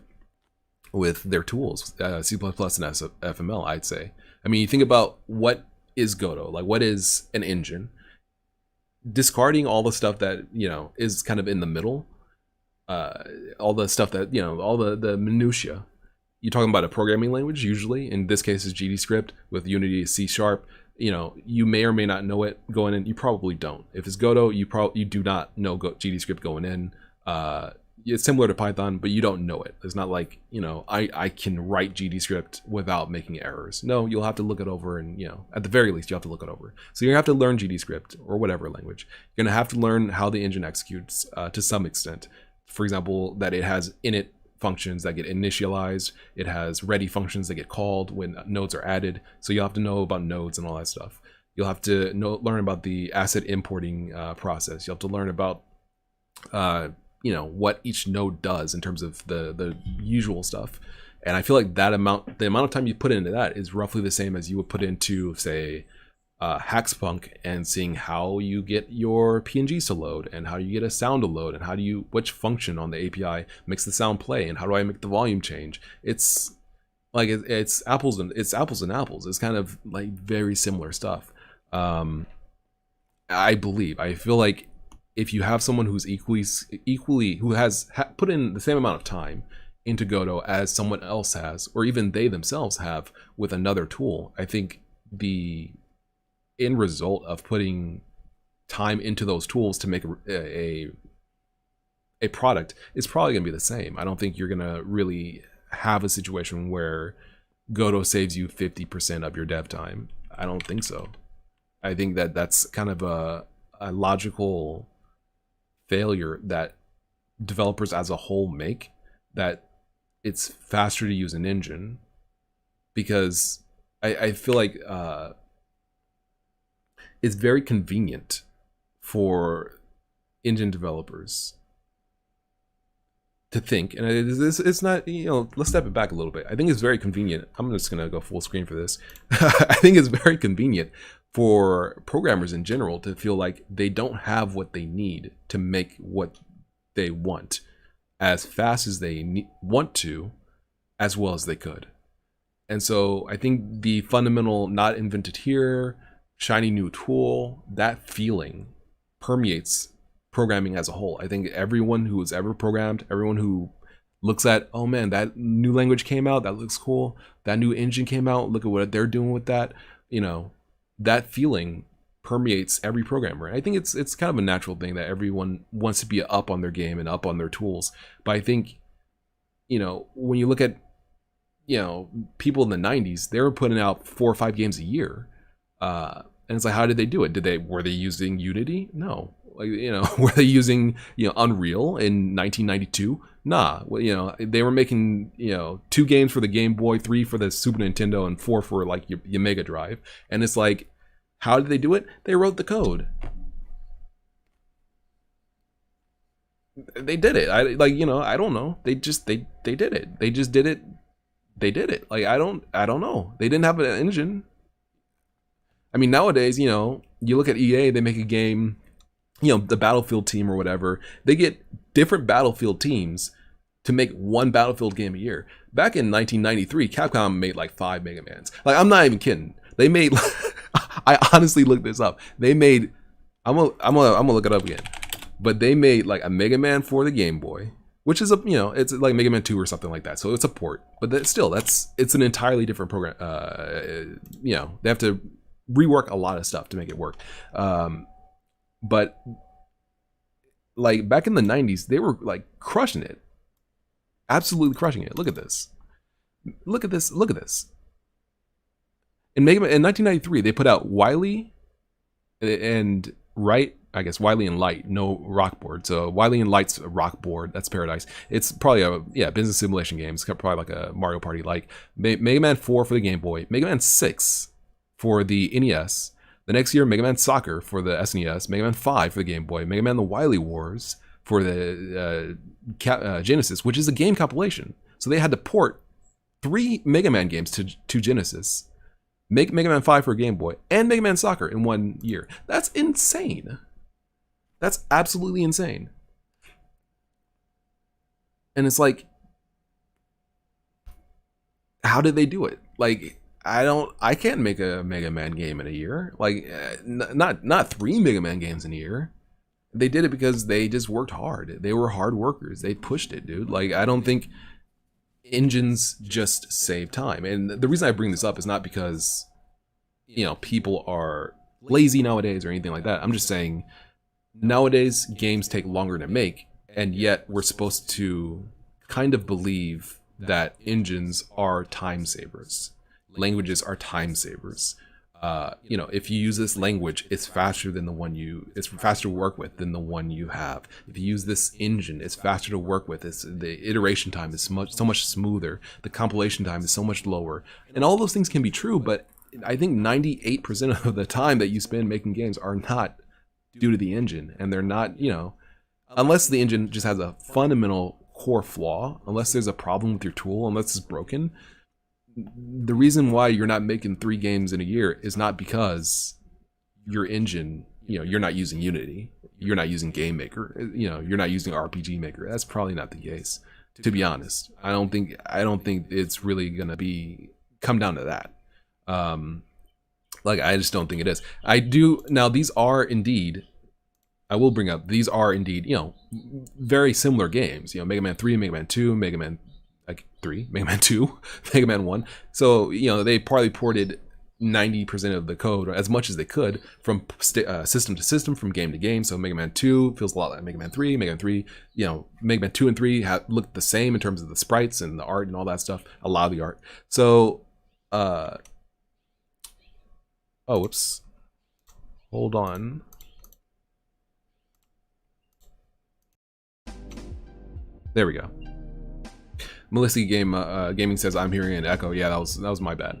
their tools, C++ and FML, I'd say. I mean, you think about what is Godot, like what is an engine? Discarding all the stuff that, you know, is kind of in the middle, all the stuff that, you know, all the minutia. You're talking about a programming language, usually. In this case, is GDScript. With Unity, is C#. You know, you may or may not know it going in. You probably don't. If it's Godot, you do not know GDScript going in. It's similar to Python, but you don't know it. It's not like, you know, I can write GDScript without making errors. No, you'll have to look it over, and, you know, at the very least, you have to look it over. So you're gonna have to learn GDScript or whatever language. You're gonna have to learn how the engine executes to some extent. For example, that it has init functions that get initialized. It has ready functions that get called when nodes are added. So you'll have to know about nodes and all that stuff. You'll have to learn about the asset importing process. You'll have to learn about you know, what each node does in terms of the usual stuff. And I feel like the amount of time you put into that is roughly the same as you would put into, say, Haxpunk, and seeing how you get your PNGs to load, and how you get a sound to load, and which function on the API makes the sound play, and how do I make the volume change. It's like it's apples and apples. It's kind of like very similar stuff. I feel like if you have someone who's equally who has put in the same amount of time into Godot as someone else has, or even they themselves have with another tool, I think the end result of putting time into those tools to make a product is probably going to be the same. I don't think you're going to really have a situation where Godot saves you 50% of your dev time. I don't think so. I think that that's kind of a logical failure that developers as a whole make, that it's faster to use an engine, because I feel like it's very convenient for engine developers to think, and it's not, you know, let's step it back a little bit. I think it's very convenient. I'm just gonna go full screen for this. I think it's very convenient for programmers in general to feel like they don't have what they need to make what they want as fast as they want to, as well as they could. And so I think the fundamental not invented here, shiny new tool, that feeling permeates programming as a whole. I think everyone who has ever programmed, everyone who looks at, oh man, that new language came out, that looks cool, that new engine came out, look at what they're doing with that, you know, that feeling permeates every programmer. I think it's kind of a natural thing that everyone wants to be up on their game and up on their tools. But I think, you know, when you look at, you know, people in the 90s, they were putting out 4 or 5 games a year. And it's like, how did they do it? Were they using Unity? No. Like, you know, were they using, you know, Unreal in 1992? Nah. Well, you know, they were making, you know, 2 games for the Game Boy, 3 for the Super Nintendo, and 4 for like your Mega Drive. And it's like, how did they do it? They wrote the code. They did it. I don't know. They did it. They just did it. They did it. Like, I don't know. They didn't have an engine. I mean, nowadays, you know, you look at EA, they make a game, you know, the Battlefield team or whatever, they get different Battlefield teams to make one Battlefield game a year. Back in 1993, Capcom made like 5 Mega Mans. Like, I'm not even kidding. They made, I honestly looked this up. They made, I'm gonna look it up again. But they made like a Mega Man for the Game Boy, which is it's like Mega Man 2 or something like that. So it's a port, but it's an entirely different program. You know, they have to rework a lot of stuff to make it work. But like back in the 90s, they were like crushing it. Absolutely crushing it. Look at this. Look at this. Look at this. In 1993, they put out Wily and Right. I guess Wily and Light, no rock board. So Wily and Light's a rock board. That's Paradise. It's probably a business simulation game. It's probably like a Mario Party like. Mega Man 4 for the Game Boy. Mega Man 6 for the NES. The next year, Mega Man Soccer for the SNES. Mega Man 5 for the Game Boy. Mega Man The Wily Wars for the Genesis, which is a game compilation. So they had to port 3 Mega Man games to Genesis. Make Mega Man 5 for a Game Boy and Mega Man Soccer in 1 year. That's insane. That's absolutely insane. And it's like, how did they do it? Like, I can't make a Mega Man game in a year. Like, not 3 Mega Man games in a year. They did it because they just worked hard. They were hard workers. They pushed it, dude. Like, I don't think engines just save time. And the reason I bring this up is not because, you know, people are lazy nowadays or anything like that. I'm just saying, nowadays games take longer to make, and yet we're supposed to kind of believe that engines are time savers. Languages are time savers. You know, if you use this language, it's faster than it's faster to work with than the one you have. If you use this engine, it's faster to work with. The iteration time is so much smoother. The compilation time is so much lower. And all those things can be true, but I think 98% of the time that you spend making games are not due to the engine, and they're not, you know, unless the engine just has a fundamental core flaw, unless there's a problem with your tool, unless it's broken, the reason why you're not making 3 games in a year is not because your engine, you're not using Unity, you're not using Game Maker, you're not using RPG Maker. That's probably not the case, to be honest. I don't think it's really gonna come down to that. I just don't think it is. Now these are indeed, I will bring up, these are indeed, very similar games. Mega Man 3, Mega Man 2, Mega Man 3, Mega Man 2, Mega Man 1. So, they probably ported 90% of the code, or as much as they could, from system to system, from game to game. So Mega Man 2 feels a lot like Mega Man 3. Mega Man 3, Mega Man 2 and 3 look the same in terms of the sprites and the art and all that stuff. A lot of the art. So, oh, whoops. Hold on. There we go. Melissa Gaming says, I'm hearing an echo. Yeah, that was my bad.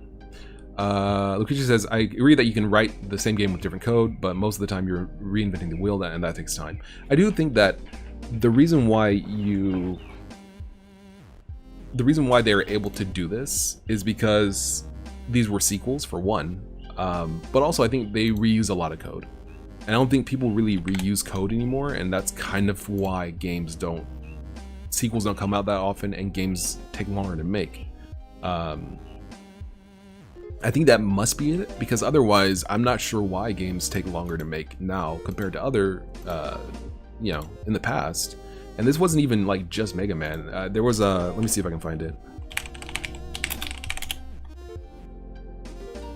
Lucretia says, I agree that you can write the same game with different code, but most of the time you're reinventing the wheel, and that takes time. I do think that the reason why they're able to do this is because these were sequels, for one, but also I think they reuse a lot of code. And I don't think people really reuse code anymore, and that's kind of why sequels don't come out that often, and games take longer to make. I think that must be it, because otherwise I'm not sure why games take longer to make now compared to other, in the past. And this wasn't even like just Mega Man. There was let me see if I can find it.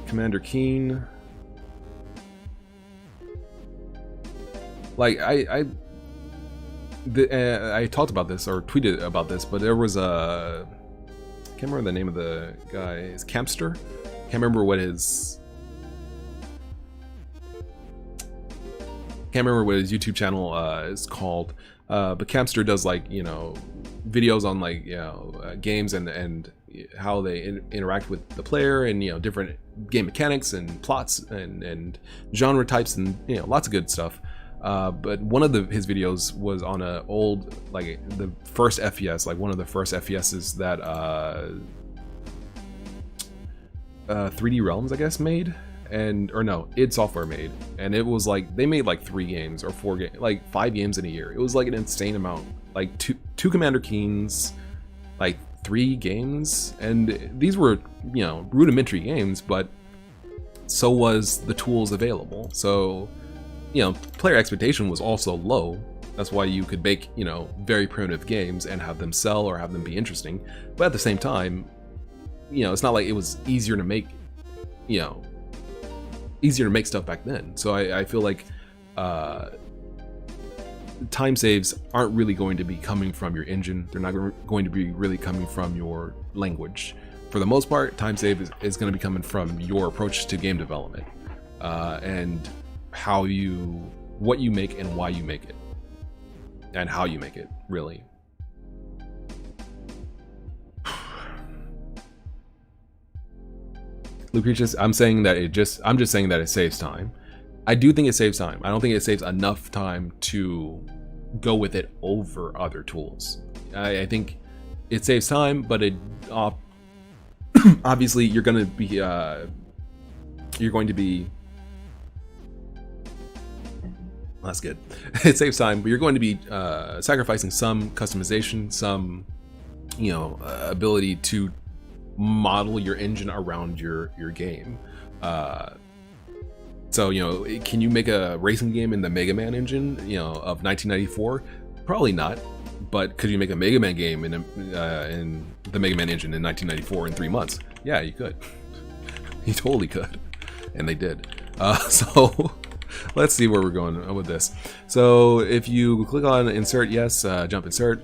Commander Keen. Like I talked about this or tweeted about this, but there was I can't remember the name of the guy. Is Campster? Can't remember what his YouTube channel is called. But Campster does videos on games and how they interact with the player, and different game mechanics and plots and genre types, and lots of good stuff. But one of his videos was on a old, the first FES, one of the first FESs that 3D Realms, I guess, made, or no, id Software made, and it was they made 3 games or 4 games, 5 games in a year. It was an insane amount, two Commander Keens, 3 games, and these were rudimentary games, but so was the tools available. So player expectation was also low. That's why you could make very primitive games and have them sell or have them be interesting. But at the same time, it's not like it was easier to make stuff back then. So I feel like time saves aren't really going to be coming from your engine. They're not going to be really coming from your language. For the most part, time save is going to be coming from your approach to game development, and what you make and why you make it, and how you make it, really. Lucretius, I'm just saying that it saves time. I do think it saves time. I don't think it saves enough time to go with it over other tools. I think it saves time, but it obviously you're going to be that's good. It saves time, but you're going to be sacrificing some customization, some ability to model your engine around your game. So can you make a racing game in the Mega Man engine of 1994? Probably not. But could you make a Mega Man game in the Mega Man engine in 1994 in 3 months? Yeah, you could. You totally could, and they did. So let's see where we're going with this. So if you click on insert, yes, jump insert,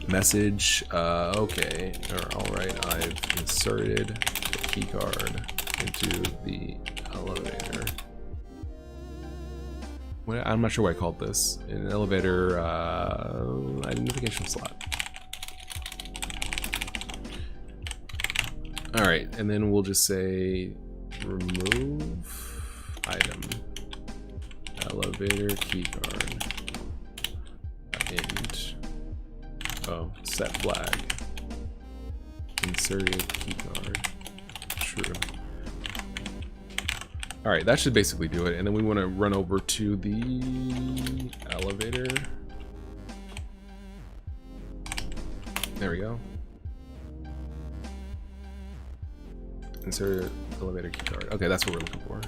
message, okay, all right, I've inserted the key card into the elevator. I'm not sure what I called this. An elevator identification slot. All right, and then we'll just say remove item. Elevator keycard. Oh, set flag. Insert keycard. True. Alright, that should basically do it. And then we want to run over to the elevator. There we go. Insert elevator keycard. Okay, that's what we're looking for.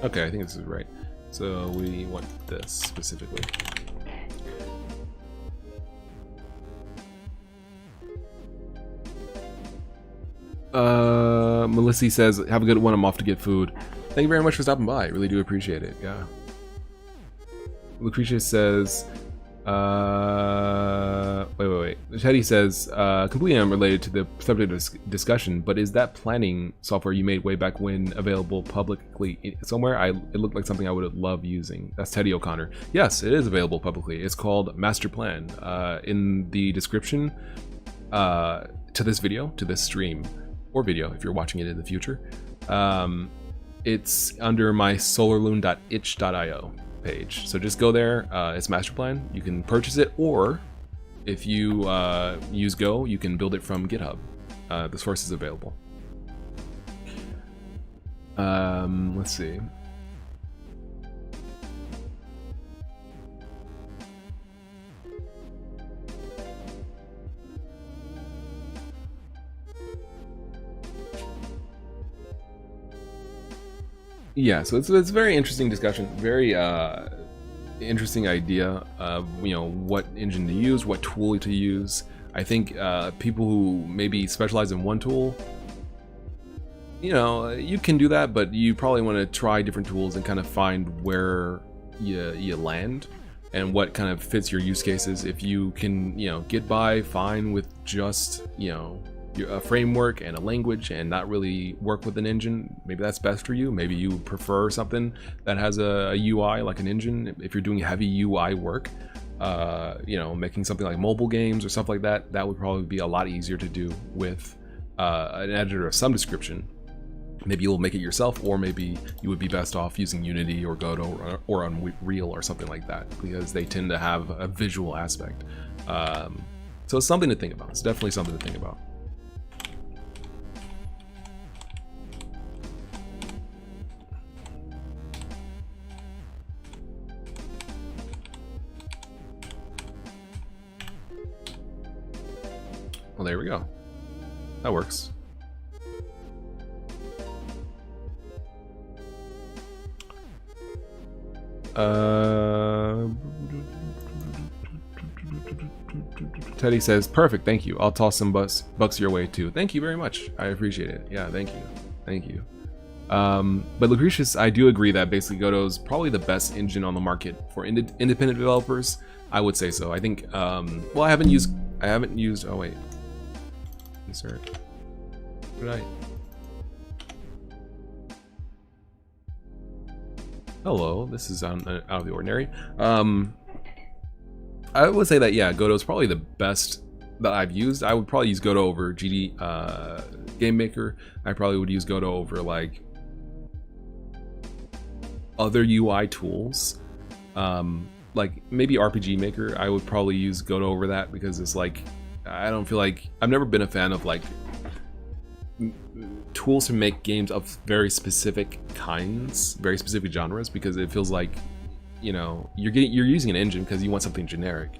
Okay, I think this is right. So we want this specifically. Melissa says, have a good one, I'm off to get food. Thank you very much for stopping by. I really do appreciate it, yeah. Lucretia says, wait. Teddy says, completely unrelated to the subject of discussion, but is that planning software you made way back when available publicly somewhere? It looked like something I would love using. That's Teddy O'Connor. Yes, it is available publicly. It's called Master Plan. In the description to this video, to this stream, or video if you're watching it in the future, it's under my solarloon.itch.io page. So just go there. It's Master Plan. You can purchase it, or if you use Go, you can build it from GitHub. The source is available. Let's see. Yeah, so it's a very interesting discussion, very interesting idea of, you know, what engine to use, what tool to use. I think people who maybe specialize in one tool, you know, you can do that, but you probably want to try different tools and kind of find where you land and what kind of fits your use cases. If you can, you know, get by fine with just, you know, a framework and a language and not really work with an engine, maybe that's best for you. Maybe you prefer something that has a UI like an engine. If you're doing heavy UI work, you know, making something like mobile games or stuff like that, that would probably be a lot easier to do with an editor of some description. Maybe you'll make it yourself, or maybe you would be best off using Unity or Godot or Unreal or something like that, because they tend to have a visual aspect. So it's something to think about. It's definitely something to think about. Well, there we go. That works. Teddy says, perfect, thank you. I'll toss some bucks your way too. Thank you very much. I appreciate it. Yeah, thank you. Thank you. But Lucretius, I do agree that basically Godot is probably the best engine on the market for independent developers. I would say so. I think, well, I haven't used, oh wait. Insert. What did Hello, this is out of the ordinary. I would say that, yeah, Godot is probably the best that I've used. I would probably use Godot over GD GameMaker. I probably would use Godot over like other UI tools. Like maybe RPG Maker, I would probably use Godot over that, because it's like, I don't feel like, I've never been a fan of like tools to make games of very specific kinds, very specific genres, because it feels like, you know, you're using an engine because you want something generic.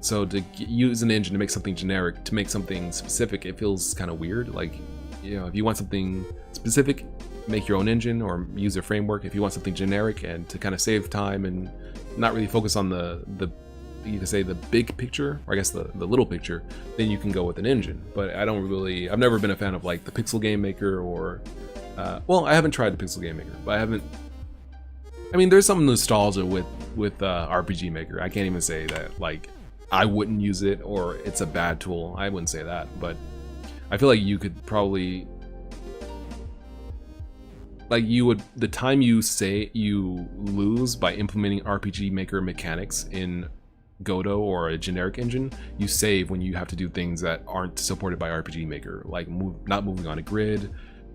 So to use an engine to make something generic, to make something specific, it feels kind of weird. Like, you know, if you want something specific, make your own engine or use a framework. If you want something generic and to kind of save time and not really focus on the you could say the big picture, or I guess the little picture, then you can go with an engine. But I don't really, I've never been a fan of like the Pixel Game Maker or, well, I haven't tried the Pixel Game Maker, but I mean, there's some nostalgia with RPG Maker. I can't even say that like I wouldn't use it or it's a bad tool. I wouldn't say that, but I feel like you could probably, like the time you say you lose by implementing RPG Maker mechanics in Godot or a generic engine, you save when you have to do things that aren't supported by RPG Maker, like not moving on a grid,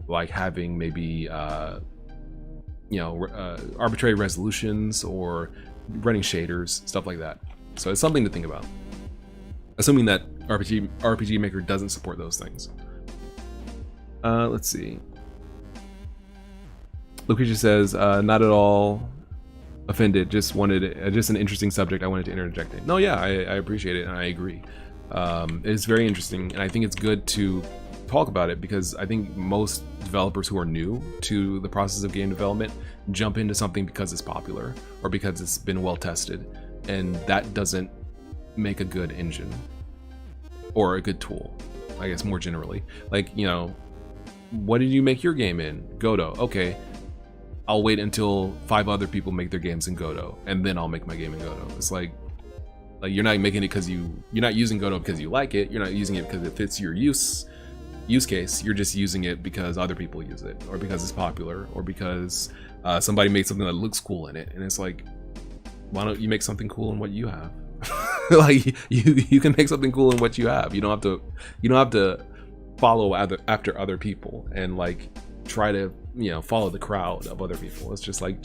like having maybe arbitrary resolutions or running shaders, stuff like that. So it's something to think about, assuming that RPG Maker doesn't support those things. Let's see. Lucretia says, not at all offended, just an interesting subject I wanted to interject in. No, yeah, I appreciate it, and I agree. It's very interesting, and I think it's good to talk about it, because I think most developers who are new to the process of game development jump into something because it's popular or because it's been well tested, and that doesn't make a good engine or a good tool, I guess, more generally. Like, you know, what did you make your game in? Godot. Okay, I'll wait until 5 other people make their games in Godot, and then I'll make my game in Godot. It's like you're not making it because you're not using Godot because you like it. You're not using it because it fits your use case. You're just using it because other people use it, or because it's popular, or because somebody made something that looks cool in it. And it's like, why don't you make something cool in what you have? Like, you can make something cool in what you have. You don't have to follow after other people and like try to, you know, follow the crowd of other people. It's just like,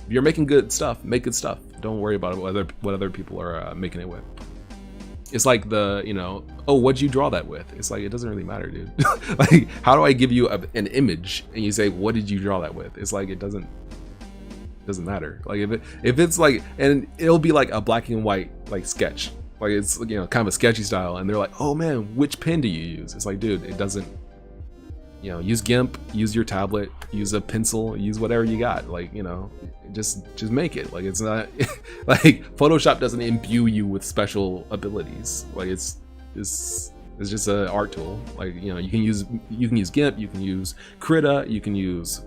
you're making good stuff, make good stuff. Don't worry about what other people are making it with. It's like the, you know, oh, what'd you draw that with? It's like, it doesn't really matter, dude. Like, how do I give you an image and you say, what did you draw that with? It's like, it doesn't matter. Like, if it's like, and it'll be like a black and white like sketch, like it's, you know, kind of a sketchy style, and they're like, oh man, which pen do you use? It's like, dude, it doesn't, you know, use GIMP, use your tablet, use a pencil, use whatever you got. Like, you know, just make it. Like, it's not like Photoshop doesn't imbue you with special abilities. Like, it's just an art tool. Like, you know, you can use GIMP, you can use Krita, you can use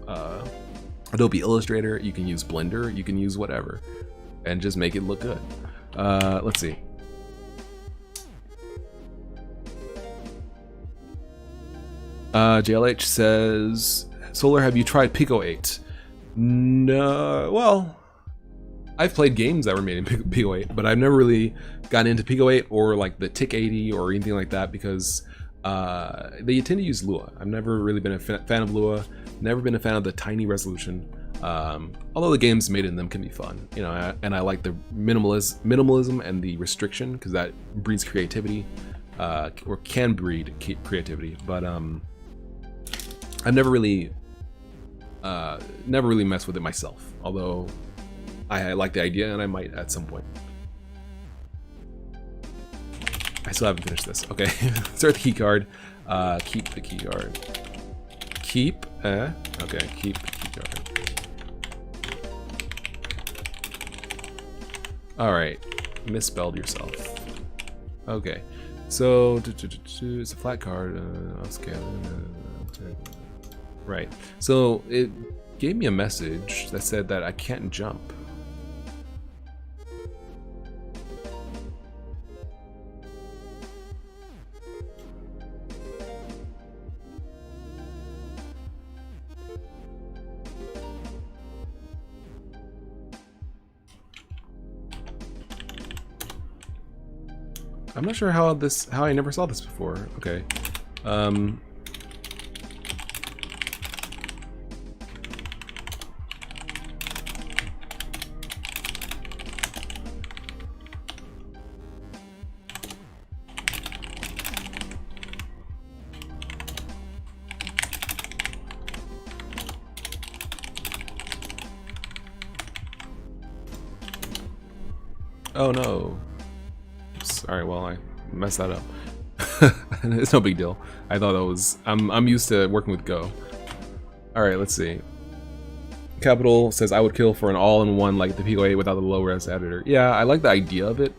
Adobe Illustrator, you can use Blender, you can use whatever, and just make it look good. Let's see. JLH says, Solar, have you tried Pico 8? No, well, I've played games that were made in Pico 8, but I've never really gotten into Pico 8 or like the TIC 80 or anything like that, because they tend to use Lua. I've never really been a fan of Lua, never been a fan of the tiny resolution, although the games made in them can be fun, you know, and I like the minimalism and the restriction, because that breeds creativity, or can breed creativity, but I've never really messed with it myself, although I like the idea and I might at some point. I still haven't finished this. Okay, start the key card. Keep the key card. Keep, okay, keep the key card. All right, misspelled yourself. Okay, so it's a flat card. Right, so it gave me a message that said that I can't jump. I'm not sure how I never saw this before. Okay. Oh no. Alright, well, I messed that up. It's no big deal. I thought that was... I'm used to working with Go. Alright, let's see. Capital says, I would kill for an all-in-one like the Pico 8 without the low-res editor. Yeah, I like the idea of it.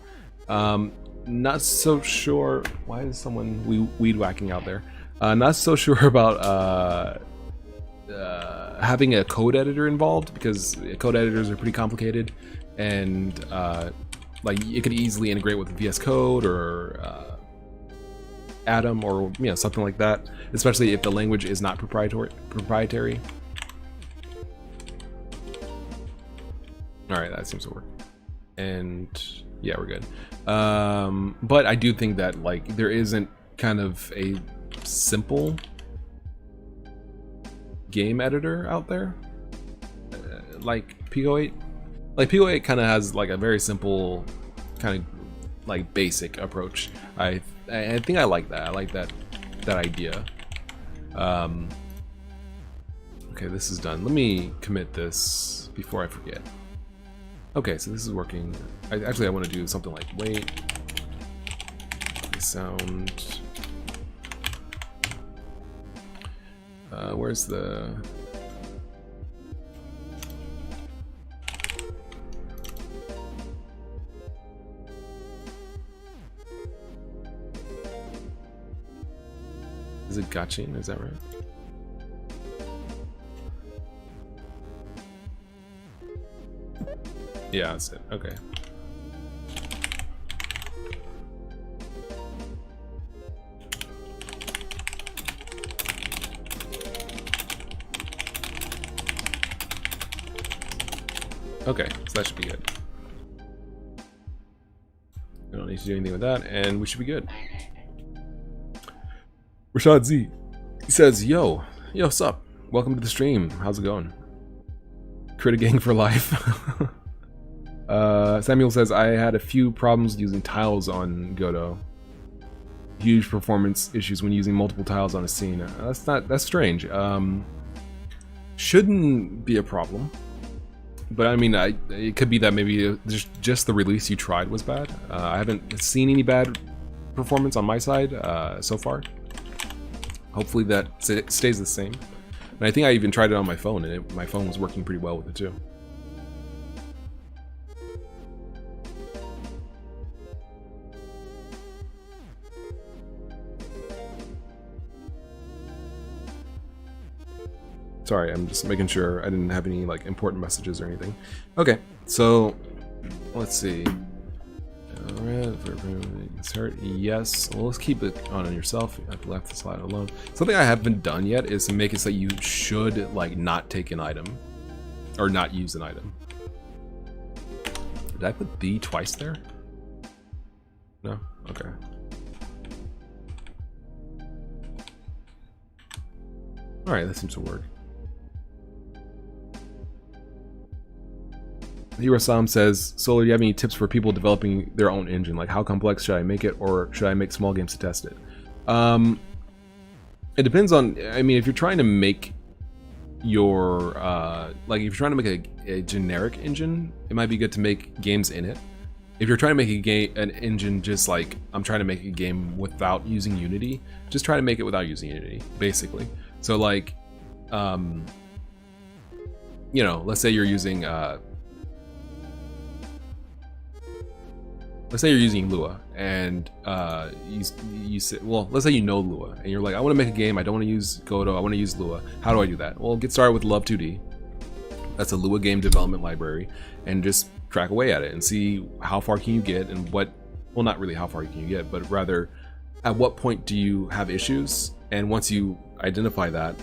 Not so sure... Why is someone weed-whacking out there? Not so sure about having a code editor involved, because code editors are pretty complicated, and like, it could easily integrate with VS Code or Atom, or, you know, something like that, especially if the language is not proprietary. All right, that seems to work. And yeah, we're good. But I do think that like there isn't kind of a simple game editor out there like Pico 8. Like Pico 8 kind of has like a very simple kind of like basic approach. I think I like that. I like that idea. Okay, this is done. Let me commit this before I forget. Okay, so this is working. Actually, I want to do something like wait, sound. Where's the? Is it gotching? Is that right? Yeah, that's it. Okay. Okay, so that should be good. We don't need to do anything with that, and we should be good. Rashad Z. He says, yo, what's up? Welcome to the stream. How's it going? Critter gang for life. Samuel says, I had a few problems using tiles on Godot. Huge performance issues when using multiple tiles on a scene. That's strange. Shouldn't be a problem. But I mean, it could be that maybe just the release you tried was bad. I haven't seen any bad performance on my side so far. Hopefully that stays the same. And I think I even tried it on my phone, and my phone was working pretty well with it too. Sorry, I'm just making sure I didn't have any like important messages or anything. Okay, so let's see. Insert yes. Well, let's keep it on yourself. I've left the slide alone. Something I haven't done yet is to make it so you should like not take an item or not use an item. Did I put the twice there? No? Okay. Alright, that seems to work. Hirosam says, Solar, do you have any tips for people developing their own engine? Like, how complex should I make it, or should I make small games to test it? It depends on, I mean, if you're trying to make your, like, if you're trying to make a generic engine, it might be good to make games in it. If you're trying to make an engine just like, I'm trying to make a game without using Unity, just try to make it without using Unity, basically. So, like, you know, let's say you're using, let's say you're using Lua, and you say, well, let's say you know Lua, and you're like, I want to make a game, I don't want to use Godot, I want to use Lua. How do I do that? Well, get started with Love 2D. That's a Lua game development library, and just crack away at it and see how far can you get, and what, well, not really how far can you get, but rather at what point do you have issues, and once you identify that,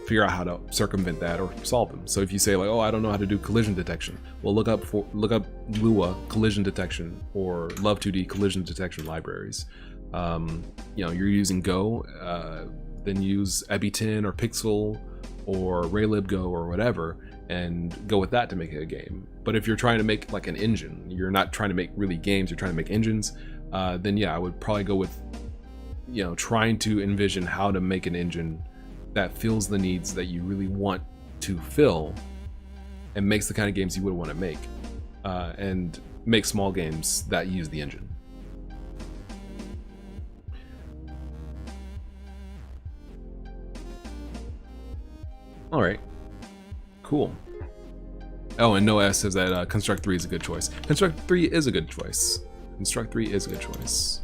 figure out how to circumvent that or solve them. So if you say like, oh, I don't know how to do collision detection, well, look up Lua collision detection or Love 2D collision detection libraries. You know, you're using Go, then use Ebitin or Pixel or RayLibGo or whatever, and go with that to make it a game. But if you're trying to make like an engine, you're not trying to make really games, you're trying to make engines, then yeah, I would probably go with, you know, trying to envision how to make an engine that fills the needs that you really want to fill and makes the kind of games you would want to make, and make small games that use the engine. All right, cool. Oh, and Noah says that Construct 3 is a good choice. Construct 3 is a good choice. Construct 3 is a good choice.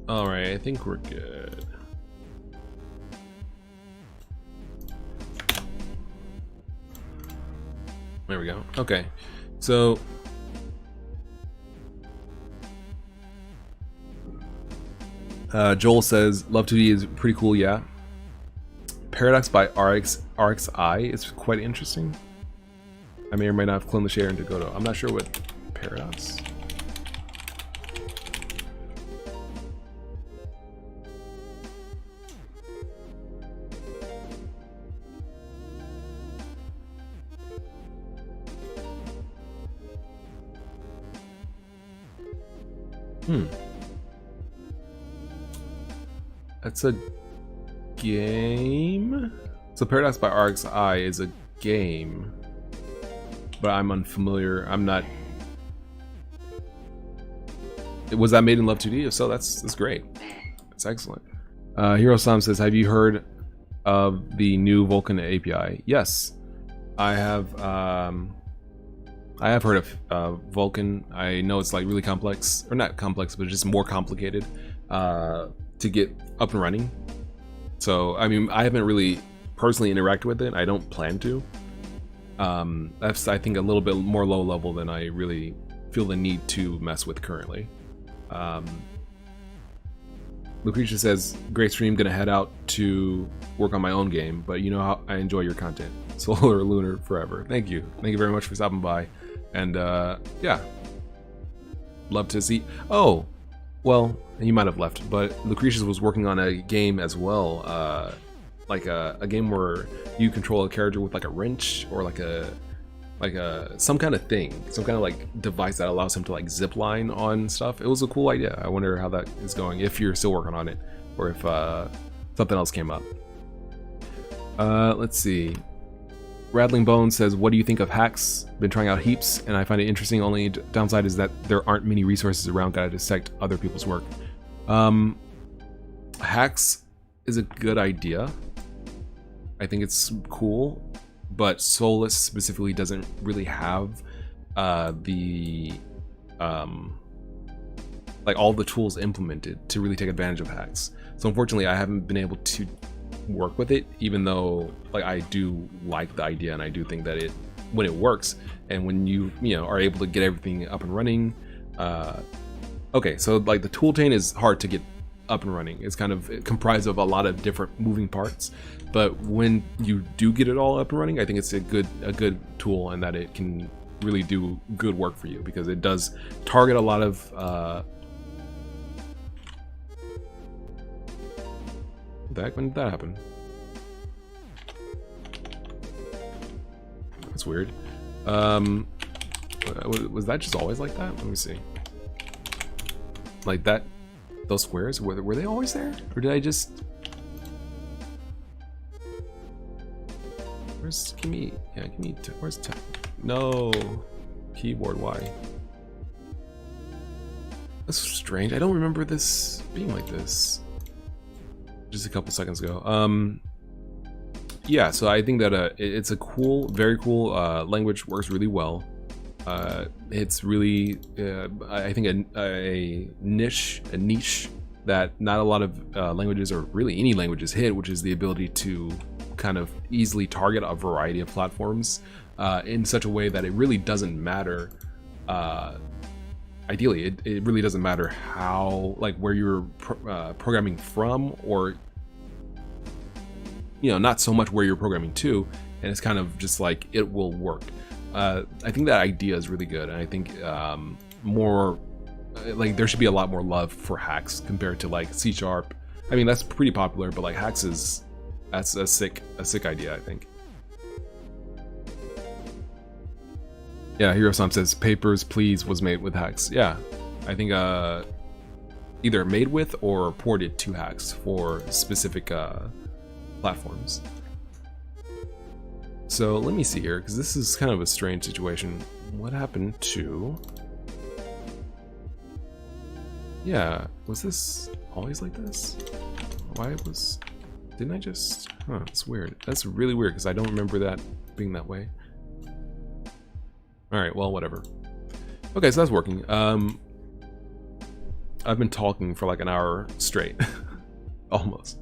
Alright, I think we're good. There we go. Okay. So Joel says Love 2D is pretty cool, yeah. Paradox by RXI is quite interesting. I may or may not have cloned the share into Godot. I'm not sure what Paradox. That's a game? So Paradox by RXI is a game, but I'm unfamiliar. I'm not... Was that made in Love 2D? If so, that's great. That's excellent. Hero Sam says, have you heard of the new Vulkan API? Yes, I have heard of Vulkan. I know it's like really complex, or not complex, but just more complicated to get up and running. So, I mean, I haven't really personally interacted with it. I don't plan to. That's, I think, a little bit more low level than I really feel the need to mess with currently. Lucretia says, great stream, gonna head out to work on my own game, but you know how I enjoy your content. Solar Lunar forever. Thank you. Thank you very much for stopping by. And yeah, love to see. Oh, well, he might have left, but Lucretius was working on a game as well, like a game where you control a character with like a wrench or like a some kind of thing, some kind of like device that allows him to like zip line on stuff. It was a cool idea. I wonder how that is going, if you're still working on it or if something else came up. Let's see. Rattling Bones says, what do you think of hacks? Been trying out heaps, and I find it interesting. Only downside is that there aren't many resources around to dissect other people's work. Hacks is a good idea. I think it's cool, but Solus specifically doesn't really have the like all the tools implemented to really take advantage of hacks. So unfortunately, I haven't been able to work with it, even though like I do like the idea, and I do think that it, when it works and when you are able to get everything up and running. Okay, so like the tool chain is hard to get up and running. It's kind of comprised of a lot of different moving parts, but when you do get it all up and running, I think it's a good tool, and that it can really do good work for you, because it does target a lot of what the heck? When did that happen? That's weird. Was that just always like that? Let me see. Like that, those squares, were they always there? Or did I just... Where's, give me, where's no, keyboard, why? That's strange, I don't remember this being like this. Just a couple seconds ago. Yeah, so I think that it's a cool, very cool language, works really well. It's really, I think, a niche that not a lot of languages, or really any languages, hit, which is the ability to kind of easily target a variety of platforms in such a way that it really doesn't matter. Ideally, it really doesn't matter how, like, where you're programming from, or not so much where you're programming to, and it's kind of just like it will work. I think that idea is really good, and I think more like there should be a lot more love for hacks compared to like C#. I mean, that's pretty popular, but like hacks that's a sick idea, I think. Yeah, Hero Sam says Papers, Please was made with hacks. Yeah, I think either made with or ported to hacks for specific platforms. So let me see here, because this is kind of a strange situation. What happened to... Yeah, was this always like this? Why was... Didn't I just... Huh, that's weird. That's really weird, because I don't remember that being that way. Alright, well, whatever. Okay, so that's working. I've been talking for like an hour straight. Almost.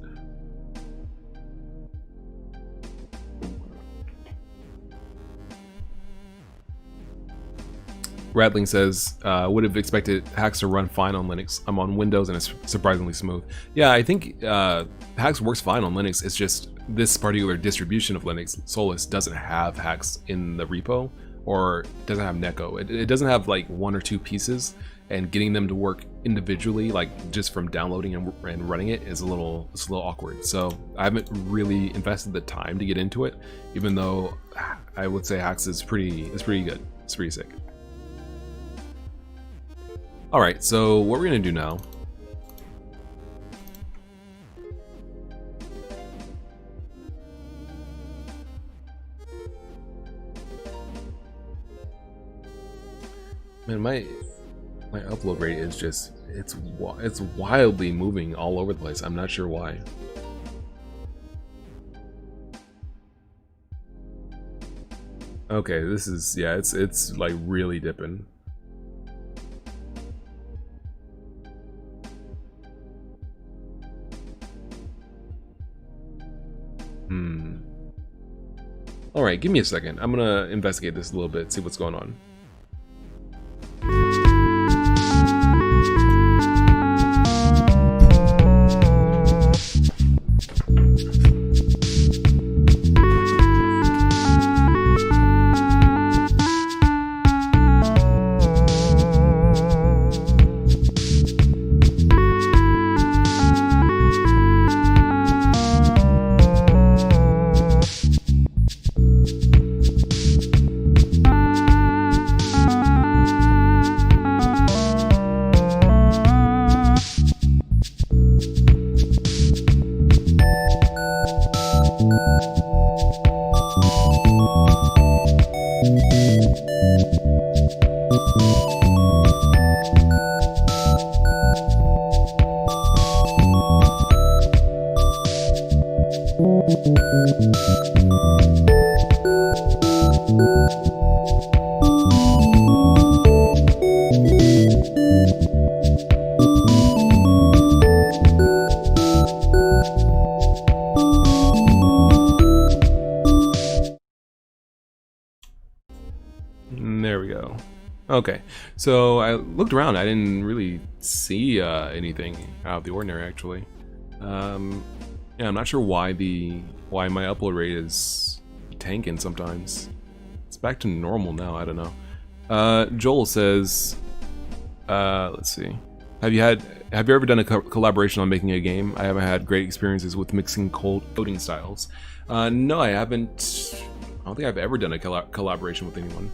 Radling says, would have expected Hacks to run fine on Linux. I'm on Windows and it's surprisingly smooth. Yeah, I think Hacks works fine on Linux. It's just this particular distribution of Linux, Solus, doesn't have Hacks in the repo, or doesn't have Neko. It doesn't have like one or two pieces, and getting them to work individually, like just from downloading and running it, is a little awkward. So I haven't really invested the time to get into it, even though I would say Hacks is pretty good. It's pretty sick. All right, so what we're gonna do now. Man, my upload rate is just it's wildly moving all over the place. I'm not sure why. Okay, this is, yeah, it's like really dipping. All right, give me a second. I'm gonna investigate this a little bit, see what's going on. There we go. Okay, so I looked around. I didn't really see anything out of the ordinary, actually. Yeah, I'm not sure why my upload rate is tanking sometimes. It's back to normal now. I don't know. Joel says, let's see. Have you ever done a collaboration on making a game? I haven't had great experiences with mixing coding styles. No, I haven't. I don't think I've ever done a collaboration with anyone.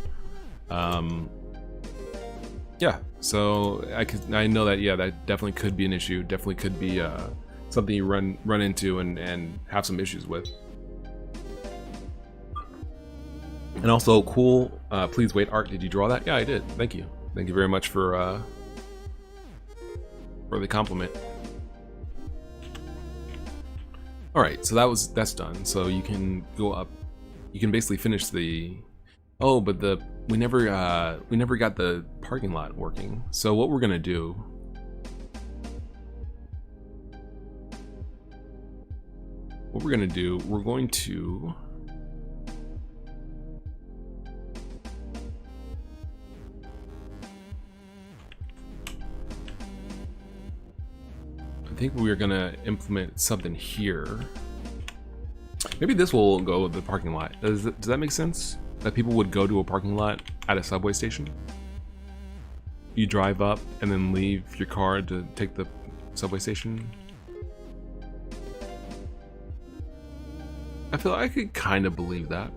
Yeah, so I know that, yeah, that definitely could be an issue. Definitely could be something you run into and have some issues with. And also, cool. Please wait, Art. Did you draw that? Yeah, I did. Thank you. Thank you very much for the compliment. All right, so that's done. So you can go up. You can basically finish the. Oh, but we never got the parking lot working. So what we're gonna do. We're going to. I think we're gonna implement something here. Maybe this will go with the parking lot. Does that make sense? That people would go to a parking lot at a subway station? You drive up and then leave your car to take the subway station? I feel like I could kind of believe that.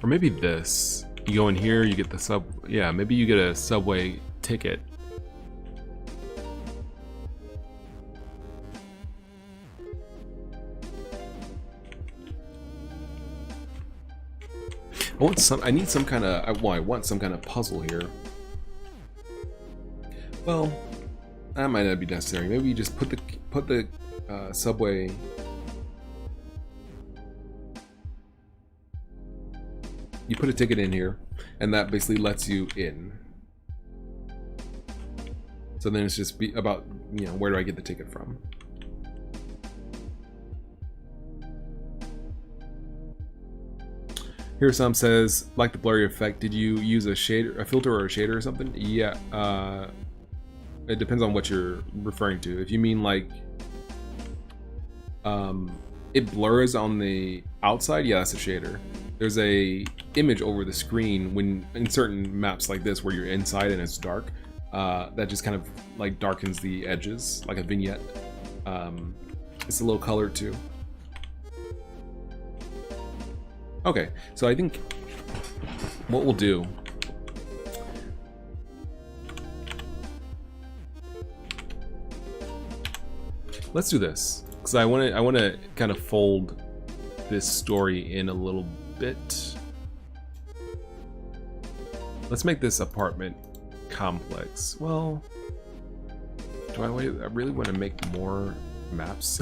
Or maybe this. You go in here, you get the yeah, maybe you get a subway ticket. I need some kind of, I want some kind of puzzle here. Well, that might not be necessary. Maybe you just put the subway. You put a ticket in here, and that basically lets you in. So then it's just about, you know, where do I get the ticket from? Here some says, like the blurry effect, did you use a shader, a filter or a shader or something? Yeah, it depends on what you're referring to. If you mean like, it blurs on the outside, yeah, that's a shader. There's a image over the screen when in certain maps like this where you're inside and it's dark, that just kind of like darkens the edges, like a vignette. It's a little color too. Okay, so I think what we'll do, let's do this, because I want to kind of fold this story in a little bit. Let's make this apartment complex. Well, do I really want to make more maps?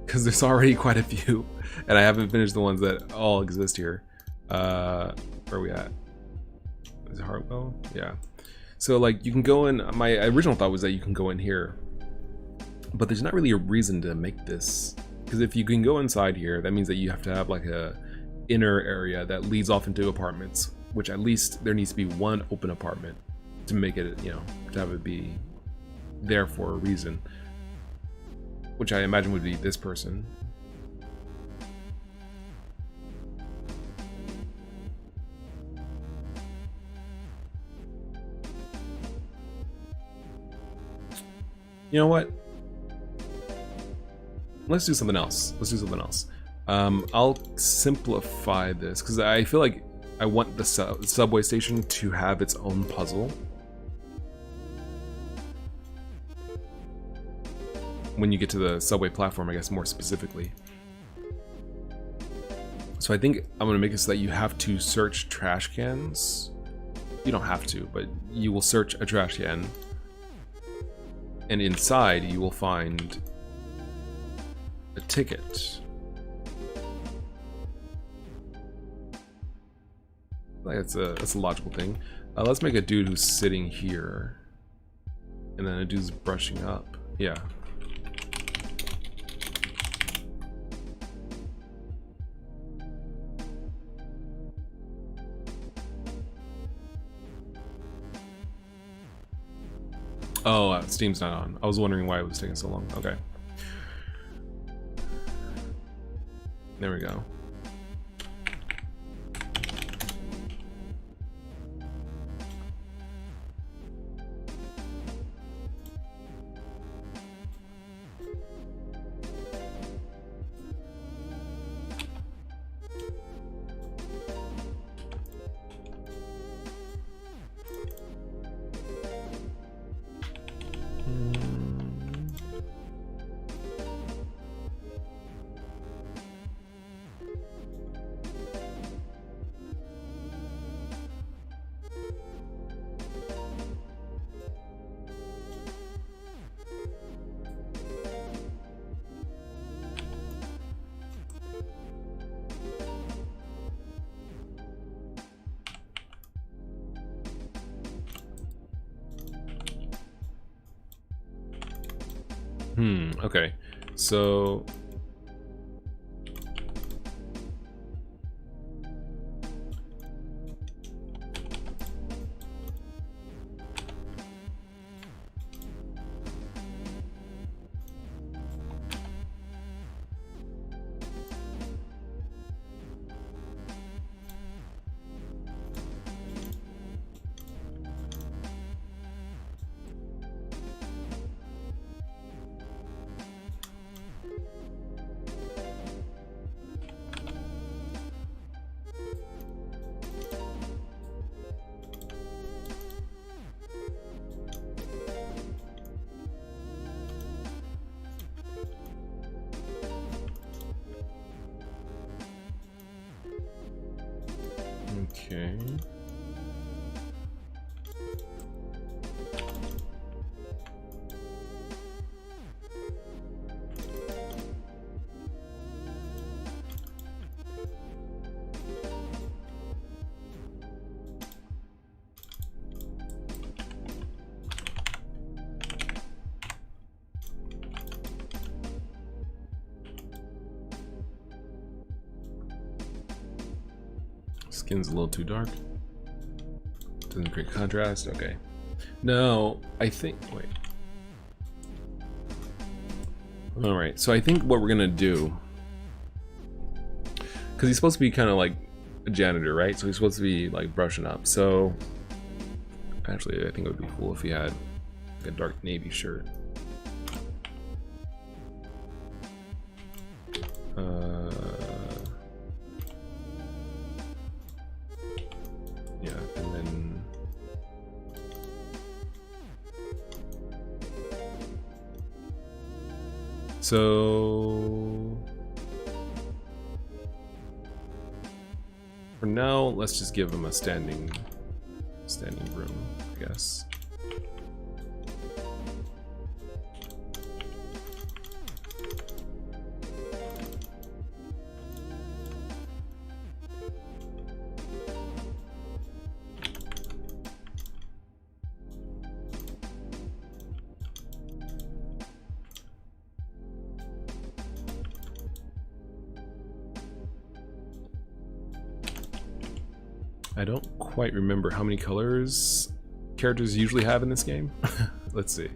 Because there's already quite a few, and I haven't finished the ones that all exist here. Where are we at? Is it Hartwell? Yeah. So like you can go in, my original thought was that you can go in here, but there's not really a reason to make this. Because if you can go inside here, that means that you have to have like a inner area that leads off into apartments, which at least there needs to be one open apartment to make it, you know, to have it be there for a reason. Which I imagine would be this person. You know what? Let's do something else. Let's do something else. I'll simplify this because I feel like I want the subway station to have its own puzzle. When you get to the subway platform, I guess more specifically. So I think I'm gonna make it so that you have to search trash cans. You don't have to, but you will search a trash can, and inside you will find a ticket. That's a logical thing. Let's make a dude who's sitting here, and then a dude's brushing up. Yeah. Oh, Steam's not on. I was wondering why it was taking so long. Okay. There we go. Okay, so okay. Skin's a little too dark. Doesn't create contrast. Okay. No, I think. Wait. All right. So I think what we're gonna do, because he's supposed to be kind of like a janitor, right? So he's supposed to be like brushing up. So actually, I think it would be cool if he had like a dark navy shirt. Yeah, and then so for now, let's just give him a standing room, I guess. I don't quite remember how many colors characters usually have in this game. Let's see.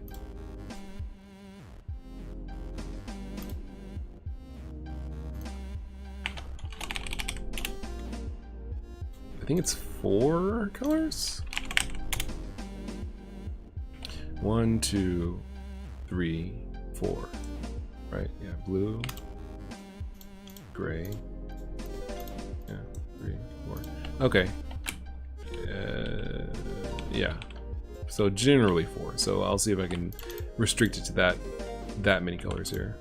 I think it's 4 colors? 1, 2, 3, 4. Right, yeah, blue, gray, yeah, 3, 4. Okay. Yeah. So generally 4. So I'll see if I can restrict it to that many colors here.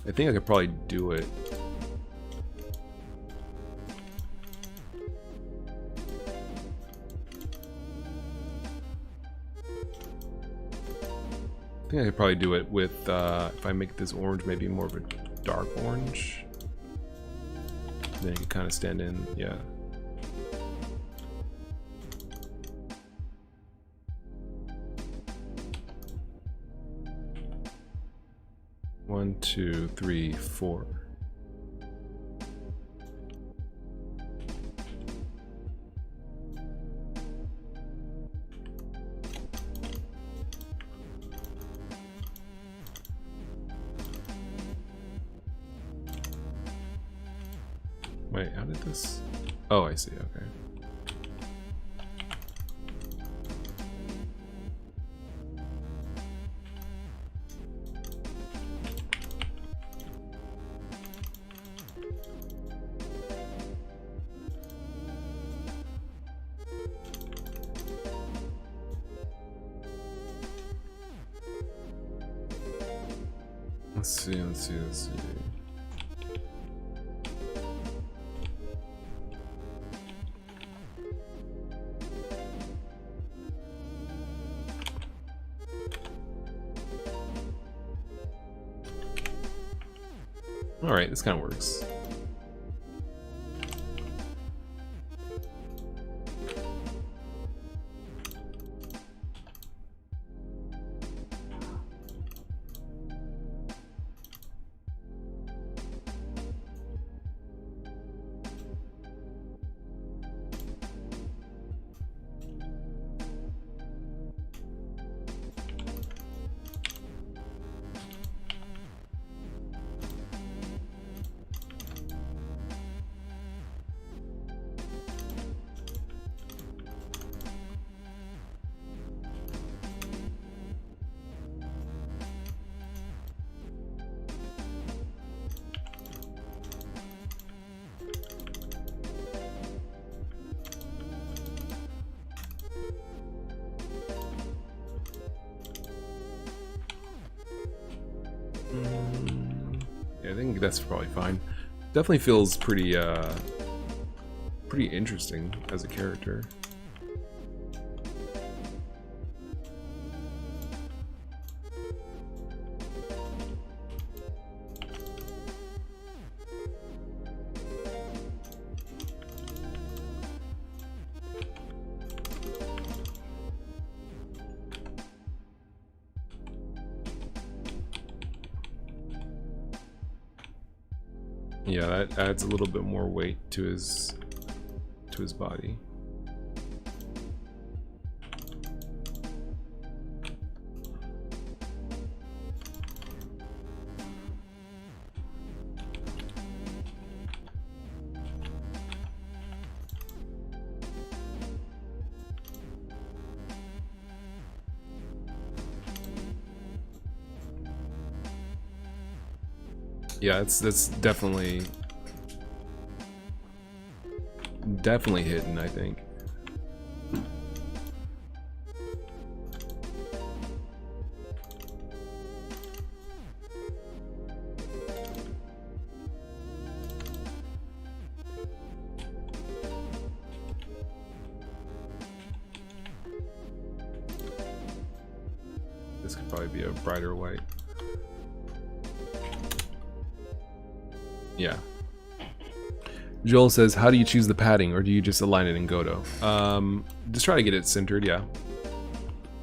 I think I could probably do it. I think I could probably do it with if I make this orange maybe more of a dark orange. Then it could kind of stand in, yeah. One, 2, 3, 4. Wait, how did this? Oh, I see, okay. Let's see. All right, this kind of works. Yeah, I think that's probably fine. Definitely feels pretty interesting as a character. Yeah, that adds a little bit more weight to his body. Yeah, that's definitely hidden, I think. This could probably be a brighter white. Yeah. Joel says, how do you choose the padding, or do you just align it in Godot? Just try to get it centered, yeah.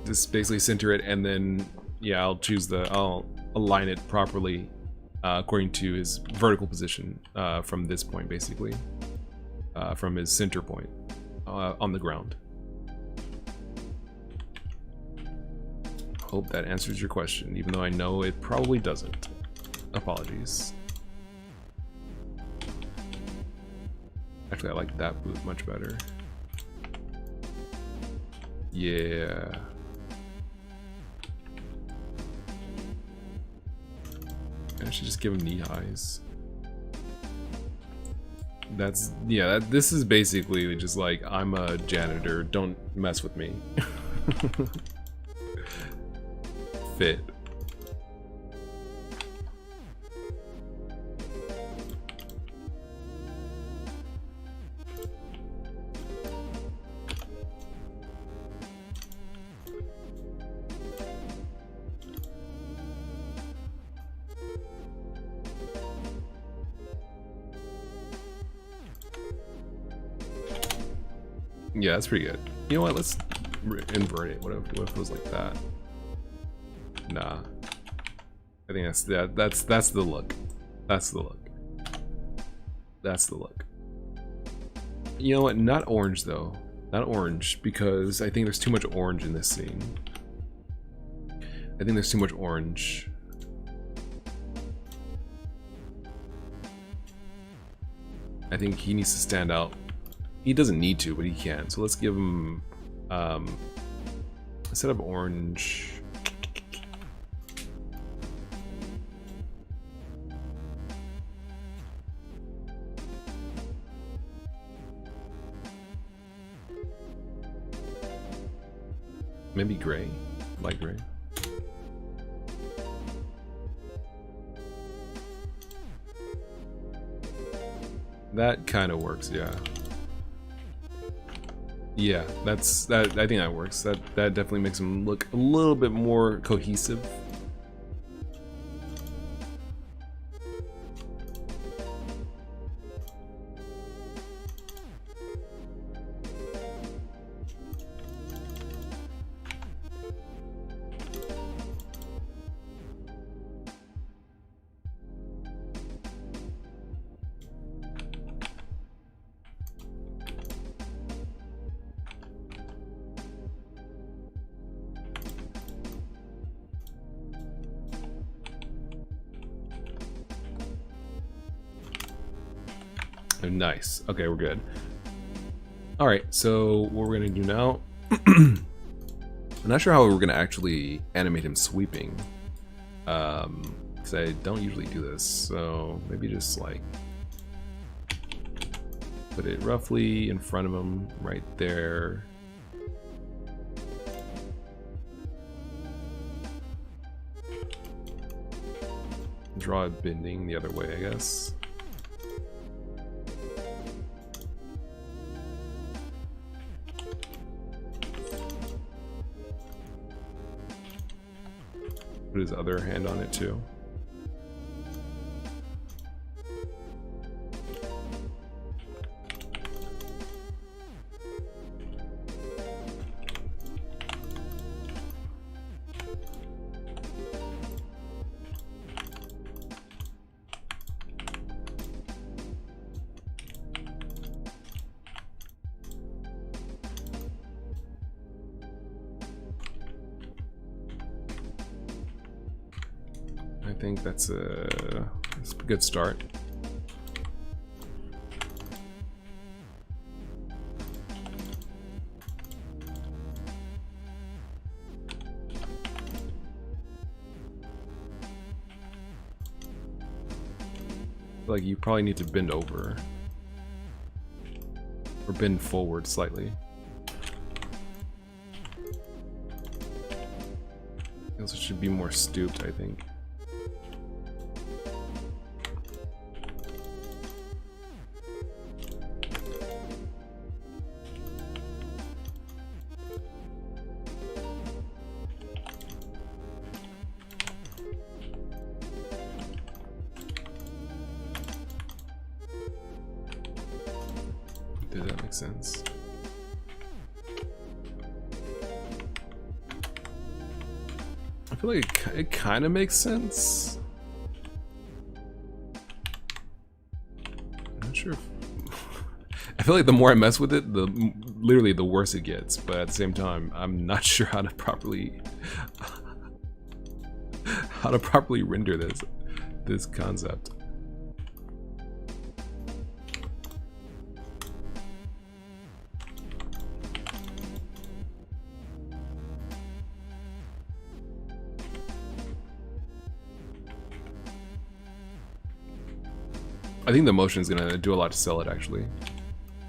Just basically center it, and then, yeah, I'll align it properly according to his vertical position from this point, basically. From his center point on the ground. Hope that answers your question, even though I know it probably doesn't. Apologies. Actually, I like that boot much better. Yeah. I should just give him knee highs. That's, yeah, this is basically just like, I'm a janitor, don't mess with me. Fit. Yeah, that's pretty good. You know what? Let's invert it. What if it was like that? Nah. I think that's the look. That's the look. That's the look. You know what? Not orange though. Not orange, because I think there's too much orange in this scene. I think there's too much orange. I think he needs to stand out. He doesn't need to, but he can. So let's give him instead of orange. Maybe gray, light gray. That kind of works, yeah. Yeah, I think that works. That definitely makes him look a little bit more cohesive. Nice. Okay, we're good. All right, so what we're gonna do now, I'm not sure how we're gonna actually animate him sweeping, because I don't usually do this, so maybe just like put it roughly in front of him right there. Draw it bending the other way, I guess. Put his other hand on it too. I think that's a good start. Like you probably need to bend over or bend forward slightly. It also should be more stooped, I think. Does that make sense? I feel like it kind of makes sense. I'm not sure if I feel like the more I mess with it, literally the worse it gets, but at the same time I'm not sure how to properly render this concept. I think the motion is gonna do a lot to sell it, actually.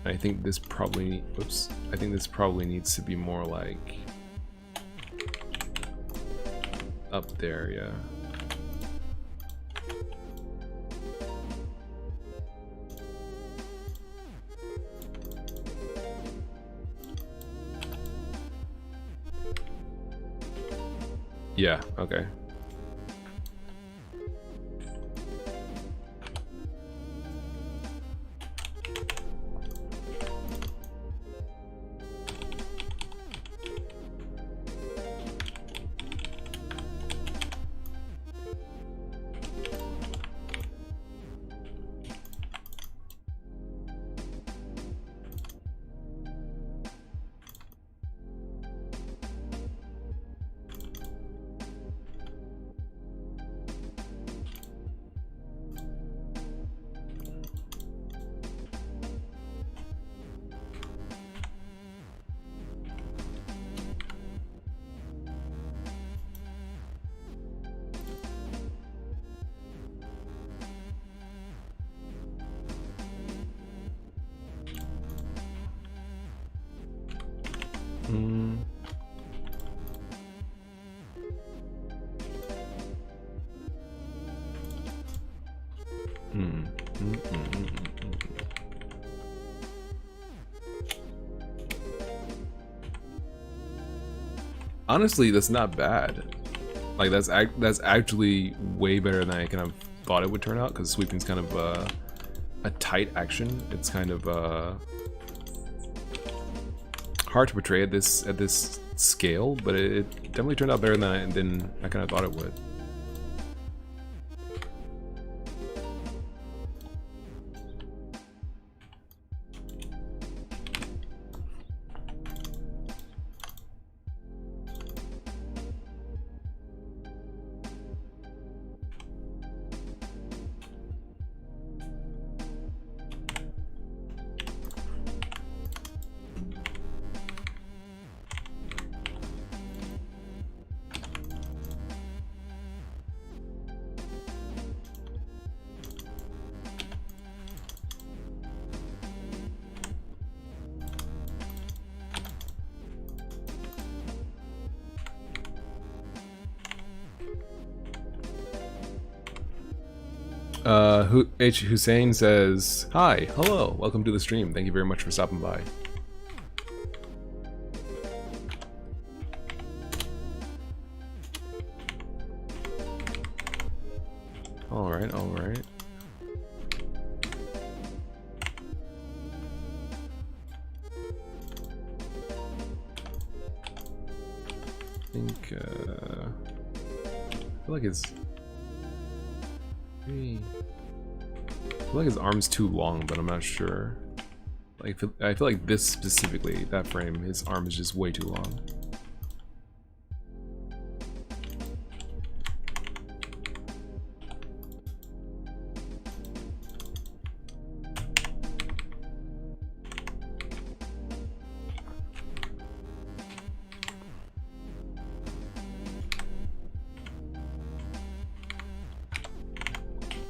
I think this probably, whoops, I think this probably needs to be more like up there, yeah. Yeah, okay. Honestly, that's not bad. Like that's actually way better than I kind of thought it would turn out, because sweeping's kind of a tight action. It's kind of hard to portray at this scale, but it definitely turned out better than I kind of thought it would. H. Hussein says, "Hi, hello, welcome to the stream. Thank you very much for stopping by." All right, all right. I think I feel like it's. I feel like his arm's too long, but I'm not sure. Like I feel like this specifically, that frame, his arm is just way too long. I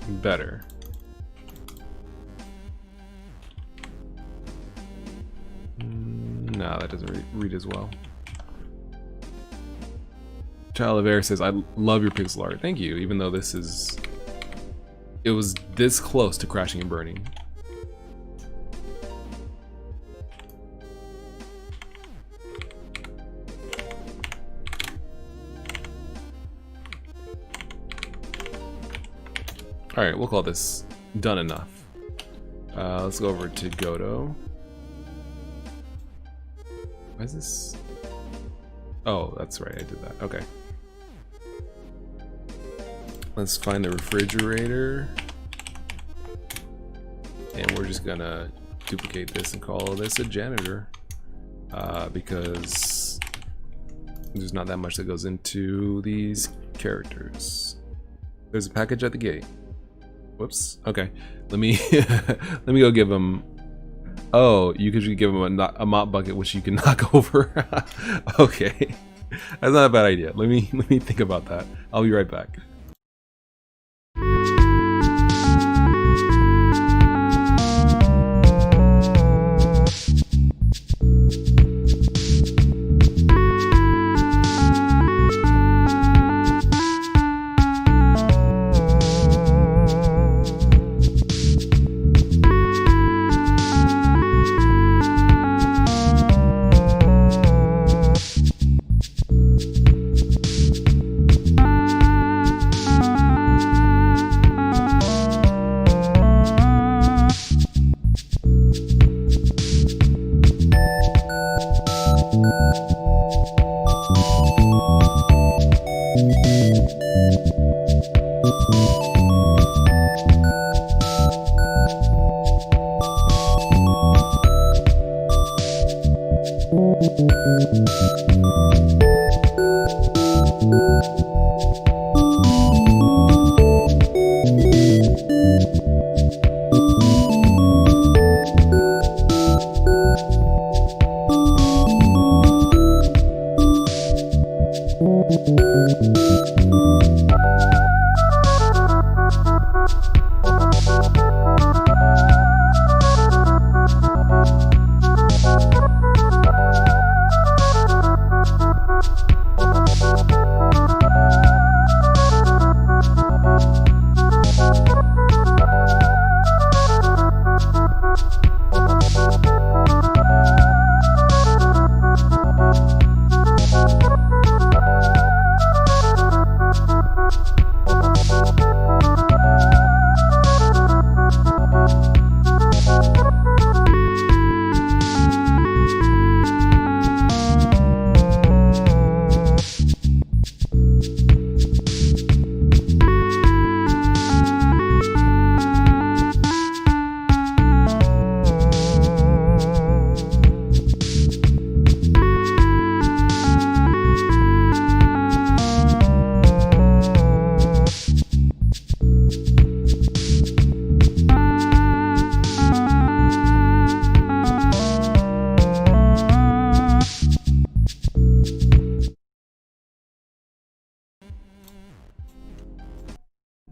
better. No, that doesn't read as well. Child of Air says, I love your pixel art. Thank you, even though this is... It was this close to crashing and burning. Alright, we'll call this done enough. Let's go over to Godot. Why is this? Oh, that's right, I did that. Okay. Let's find the refrigerator. And we're just gonna duplicate this and call this a janitor. Because there's not that much that goes into these characters. There's a package at the gate. Whoops. Okay. Let me let me go give him. Oh, you could give him a mop bucket, which you can knock over. Okay, that's not a bad idea. Let me think about that. I'll be right back.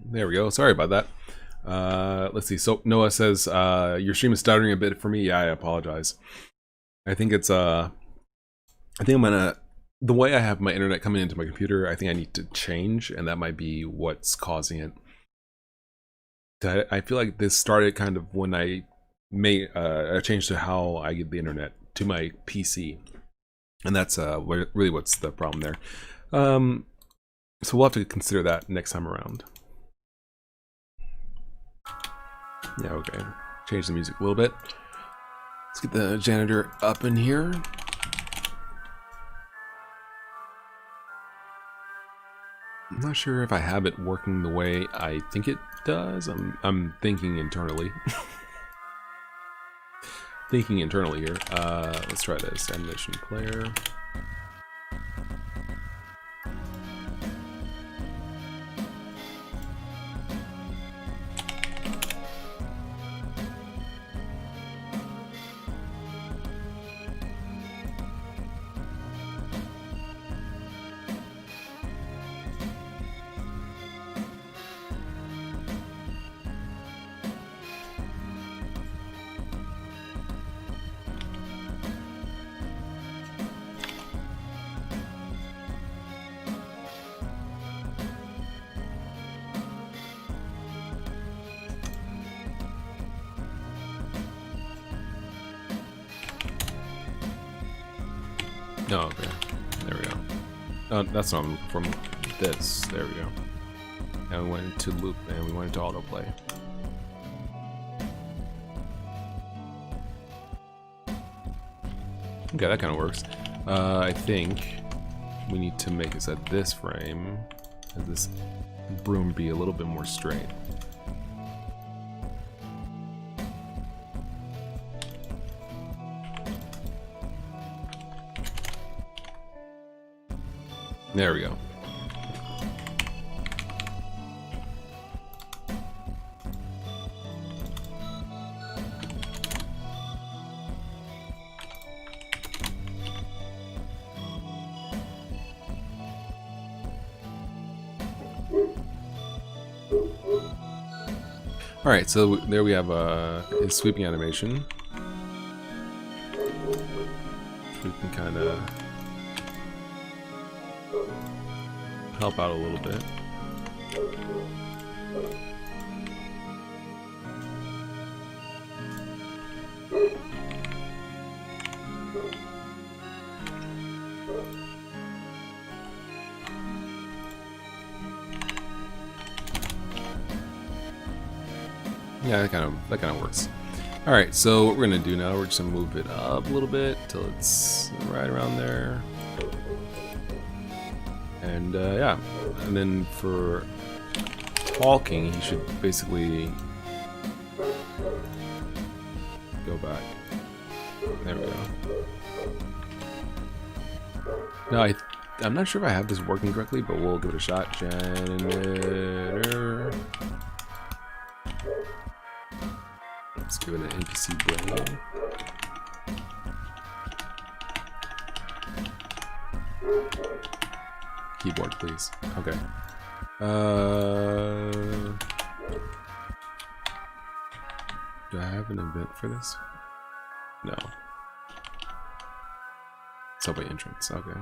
There we go. Sorry about that. Let's see. So Noah says your stream is stuttering a bit for me. Yeah, I apologize. I think it's I think I'm gonna, the way I have my internet coming into my computer, I think I need to change, and that might be what's causing it. I feel like this started kind of when I made a change to how I get the internet to my PC, and that's really what's the problem there. So we'll have to consider that next time around. Yeah, okay. Change the music a little bit. Let's get the janitor up in here. I'm not sure if I have it working the way I think it does. I'm thinking internally. Thinking internally here. Let's try this. Animation player. That's not from this. There we go. And we went into loop, and we went into autoplay. Okay, that kind of works. I think we need to make us at this frame, have this broom be a little bit more straight. There we go. Alright, so there we have his sweeping animation. We can kind of help out a little bit. Yeah, that kind of works. All right, so what we're gonna do now, we're just gonna move it up a little bit till it's right around there. And yeah, and then for walking, he should basically go back. There we go. Now I'm not sure if I have this working correctly, but we'll give it a shot. Janitor. Let's give it an NPC brain. Keyboard, please. Okay. Do I have an event for this? No. Subway entrance. Okay.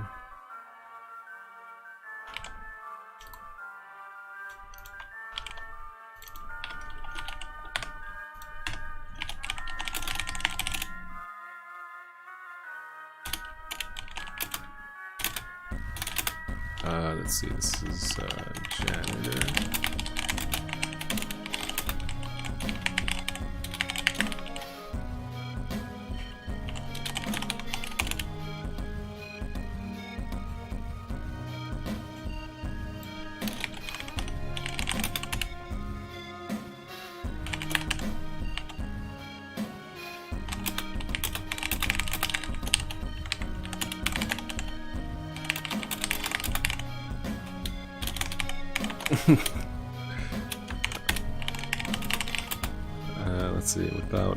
Let's see, this is janitor. Let's see, without...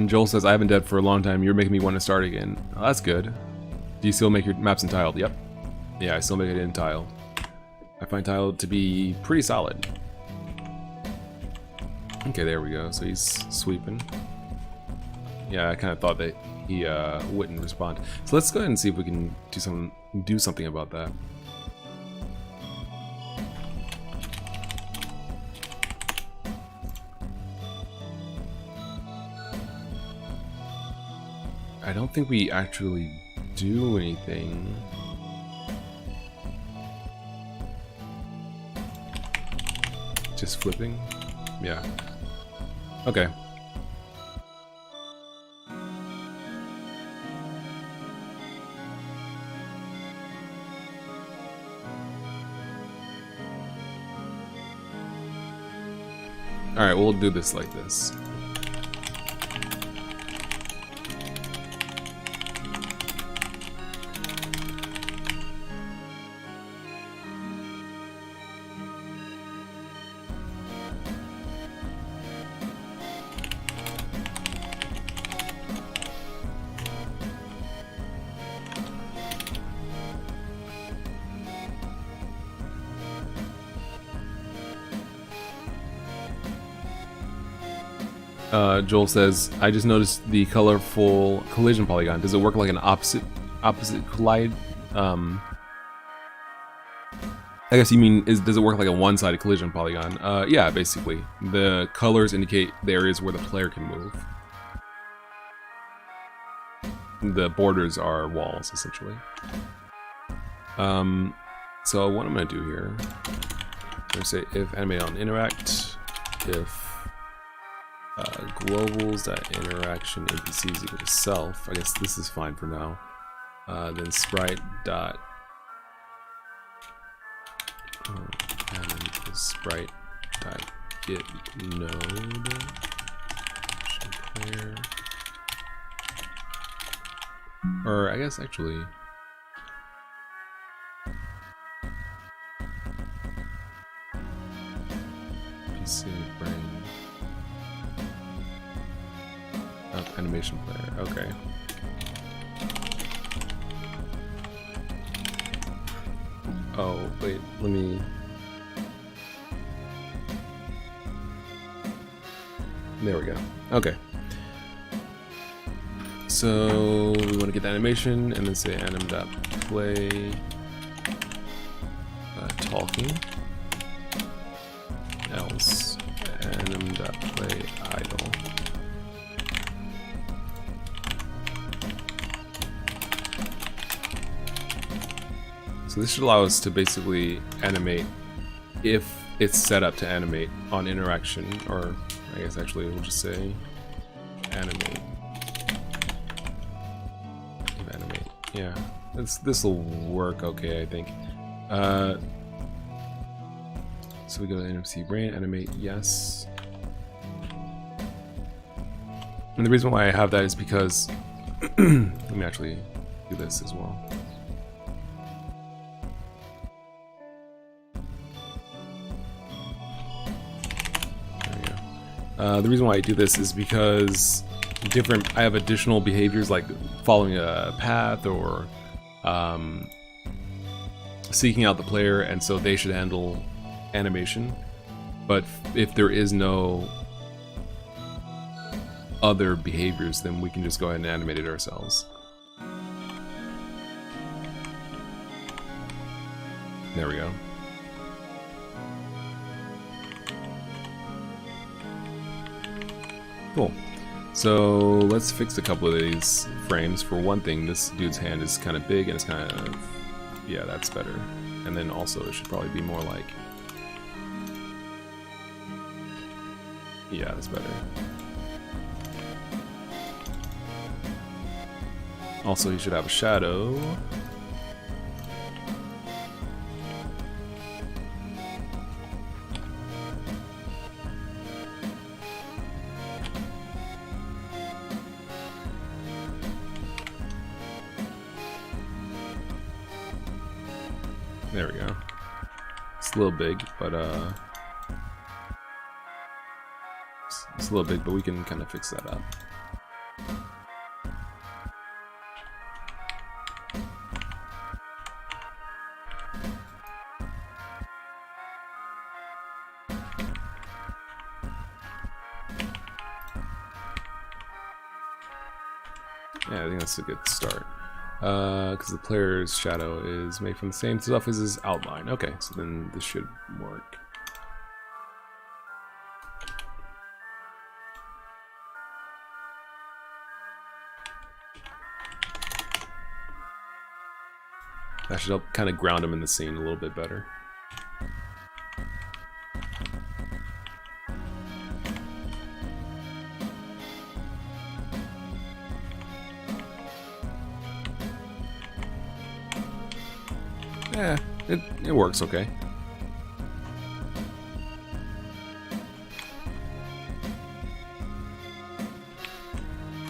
Joel says, I haven't dead for a long time. You're making me want to start again. Oh, that's good. Do you still make your maps in tiled? Yep. Yeah, I still make it in tile. I find tile to be pretty solid. Okay, there we go. So he's sweeping. Yeah, I kind of thought that he wouldn't respond. So let's go ahead and see if we can do something about that. I don't think we actually do anything. Just flipping? Yeah. Okay. Alright, we'll do this like this. Joel says, I just noticed the colorful collision polygon. Does it work like an opposite opposite collide. I guess you mean, does it work like a one-sided collision polygon? Yeah, basically. The colors indicate the areas where the player can move. The borders are walls, essentially. So what I'm going to do here, I'm going to say if animate on interact, if globals.interaction NPC is equal to self. I guess this is fine for now. Then sprite dot and sprite dot get node player. Or I guess actually. PC brain. Animation player, okay. Oh, wait, let me... There we go. Okay. So we want to get the animation and then say anim.play talking, else anim.play idle. So this should allow us to basically animate if it's set up to animate on interaction, or I guess actually we'll just say animate. Animate. Yeah, this will work okay, I think. So we go to NFC brain, animate, yes. And the reason why I have that is because let me actually do this as well. The reason why I do this is because I have additional behaviors like following a path or seeking out the player, and so they should handle animation. But if there is no other behaviors, then we can just go ahead and animate it ourselves. There we go. Cool. So let's fix a couple of these frames. For one thing, this dude's hand is kind of big and it's kind of, yeah, that's better. And then also it should probably be more like, yeah, that's better. Also, he should have a shadow. There we go. It's a little big, but it's a little big, but we can kind of fix that up. Yeah, I think that's a good start. Because the player's shadow is made from the same stuff as his outline. Okay, so then this should work. That should help kind of ground him in the scene a little bit better. Yeah, it works okay.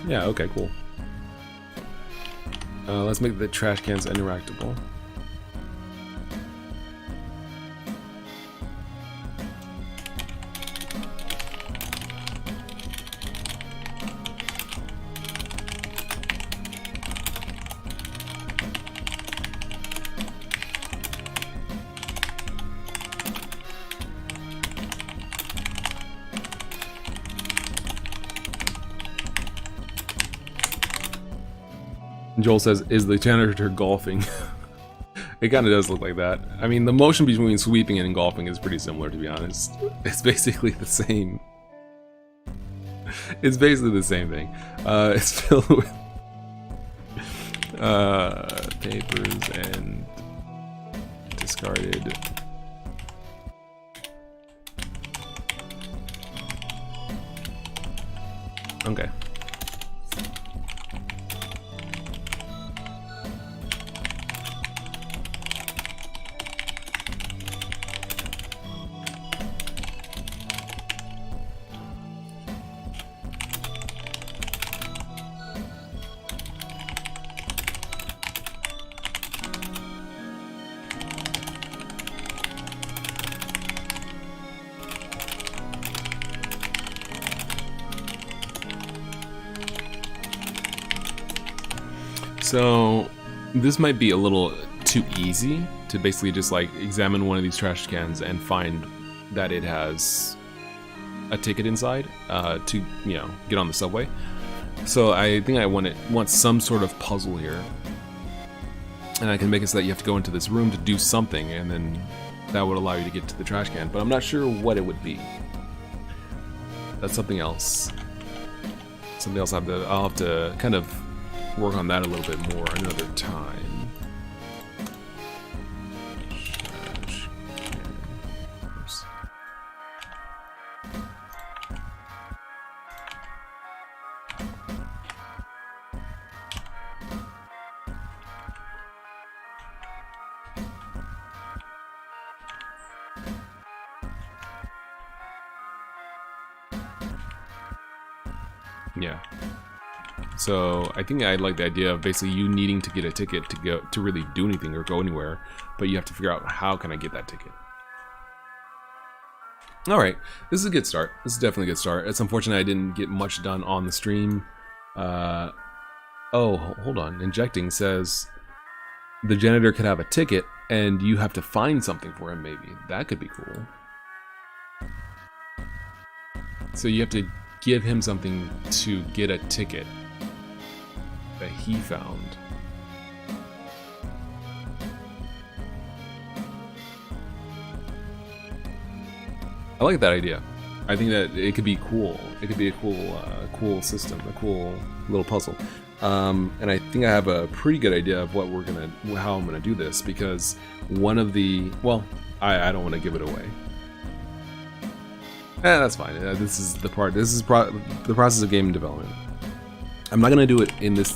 Yeah, okay, cool. Let's make the trash cans interactable. Joel says, is the janitor golfing? It kind of does look like that. I mean, the motion between sweeping and golfing is pretty similar, to be honest. It's basically the same. It's basically the same thing. It's filled with papers and discarded. Okay. So this might be a little too easy to basically just like examine one of these trash cans and find that it has a ticket inside to, you know, get on the subway. So I think I want some sort of puzzle here, and I can make it so that you have to go into this room to do something, and then that would allow you to get to the trash can. But I'm not sure what it would be. That's something else. Something else I'll have to kind of work on that a little bit more another time. Trash can. Oops. Yeah. So I think I like the idea of basically you needing to get a ticket to really do anything or go anywhere, but you have to figure out how can I get that ticket. All right, this is a good start. This is definitely a good start. It's unfortunate I didn't get much done on the stream. Oh, hold on. Injecting says the janitor could have a ticket and you have to find something for him. Maybe that could be cool. So you have to give him something to get a ticket that he found. I like that idea. I think that it could be cool. It could be a cool system, a cool little puzzle. And I think I have a pretty good idea of how I'm gonna do this, because one of the, well, I don't want to give it away. That's fine. This is the part. This is the process of game development. I'm not gonna do it in this.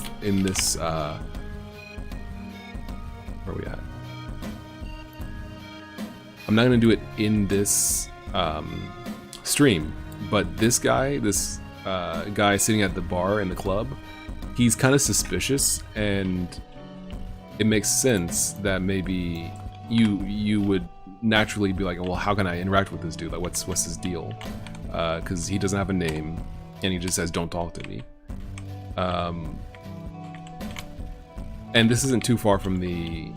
Where are we at? I'm not gonna do it in this stream. But this guy, guy sitting at the bar in the club, he's kind of suspicious, and it makes sense that maybe you would naturally be like, well, how can I interact with this dude? Like, what's his deal? Because he doesn't have a name, and he just says, "Don't talk to me." And this isn't too far from the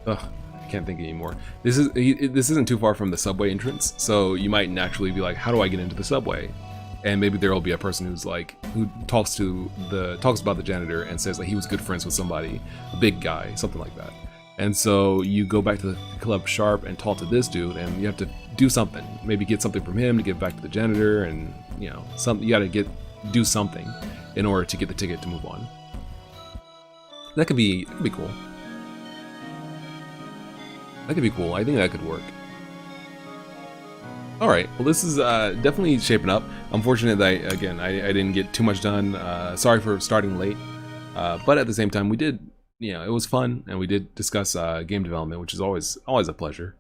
I can't think anymore. This isn't too far from the subway entrance, so you might naturally be like, how do I get into the subway? And maybe there will be a person who talks about the janitor and says like he was good friends with somebody, a big guy, something like that. And so you go back to the club sharp and talk to this dude, and you have to do something. Maybe get something from him to give back to the janitor, and you know, you gotta do something in order to get the ticket to move on. That could be cool. That could be cool. I think that could work. All right. Well, this is definitely shaping up. Unfortunate that I didn't get too much done. Sorry for starting late, but at the same time, we did. You know, it was fun, and we did discuss game development, which is always a pleasure.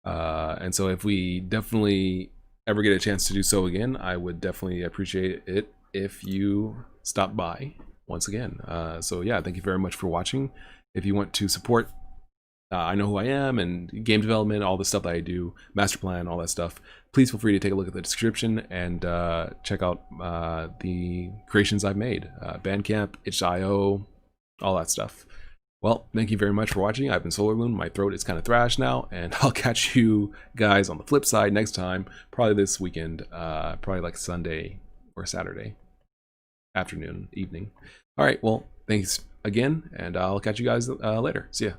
And so, if we definitely ever get a chance to do so again, I would definitely appreciate it if you stop by once again. So yeah, thank you very much for watching. If you want to support, I know who I am, and game development, all the stuff that I do, master plan, all that stuff, please feel free to take a look at the description and check out the creations I've made, Bandcamp, itch.io, all that stuff. Well, thank you very much for watching. I've been SolarLoon. My throat is kind of thrashed now, and I'll catch you guys on the flip side next time, probably this weekend, probably like Sunday or Saturday. afternoon, evening. All right, well, thanks again, and I'll catch you guys later. See ya.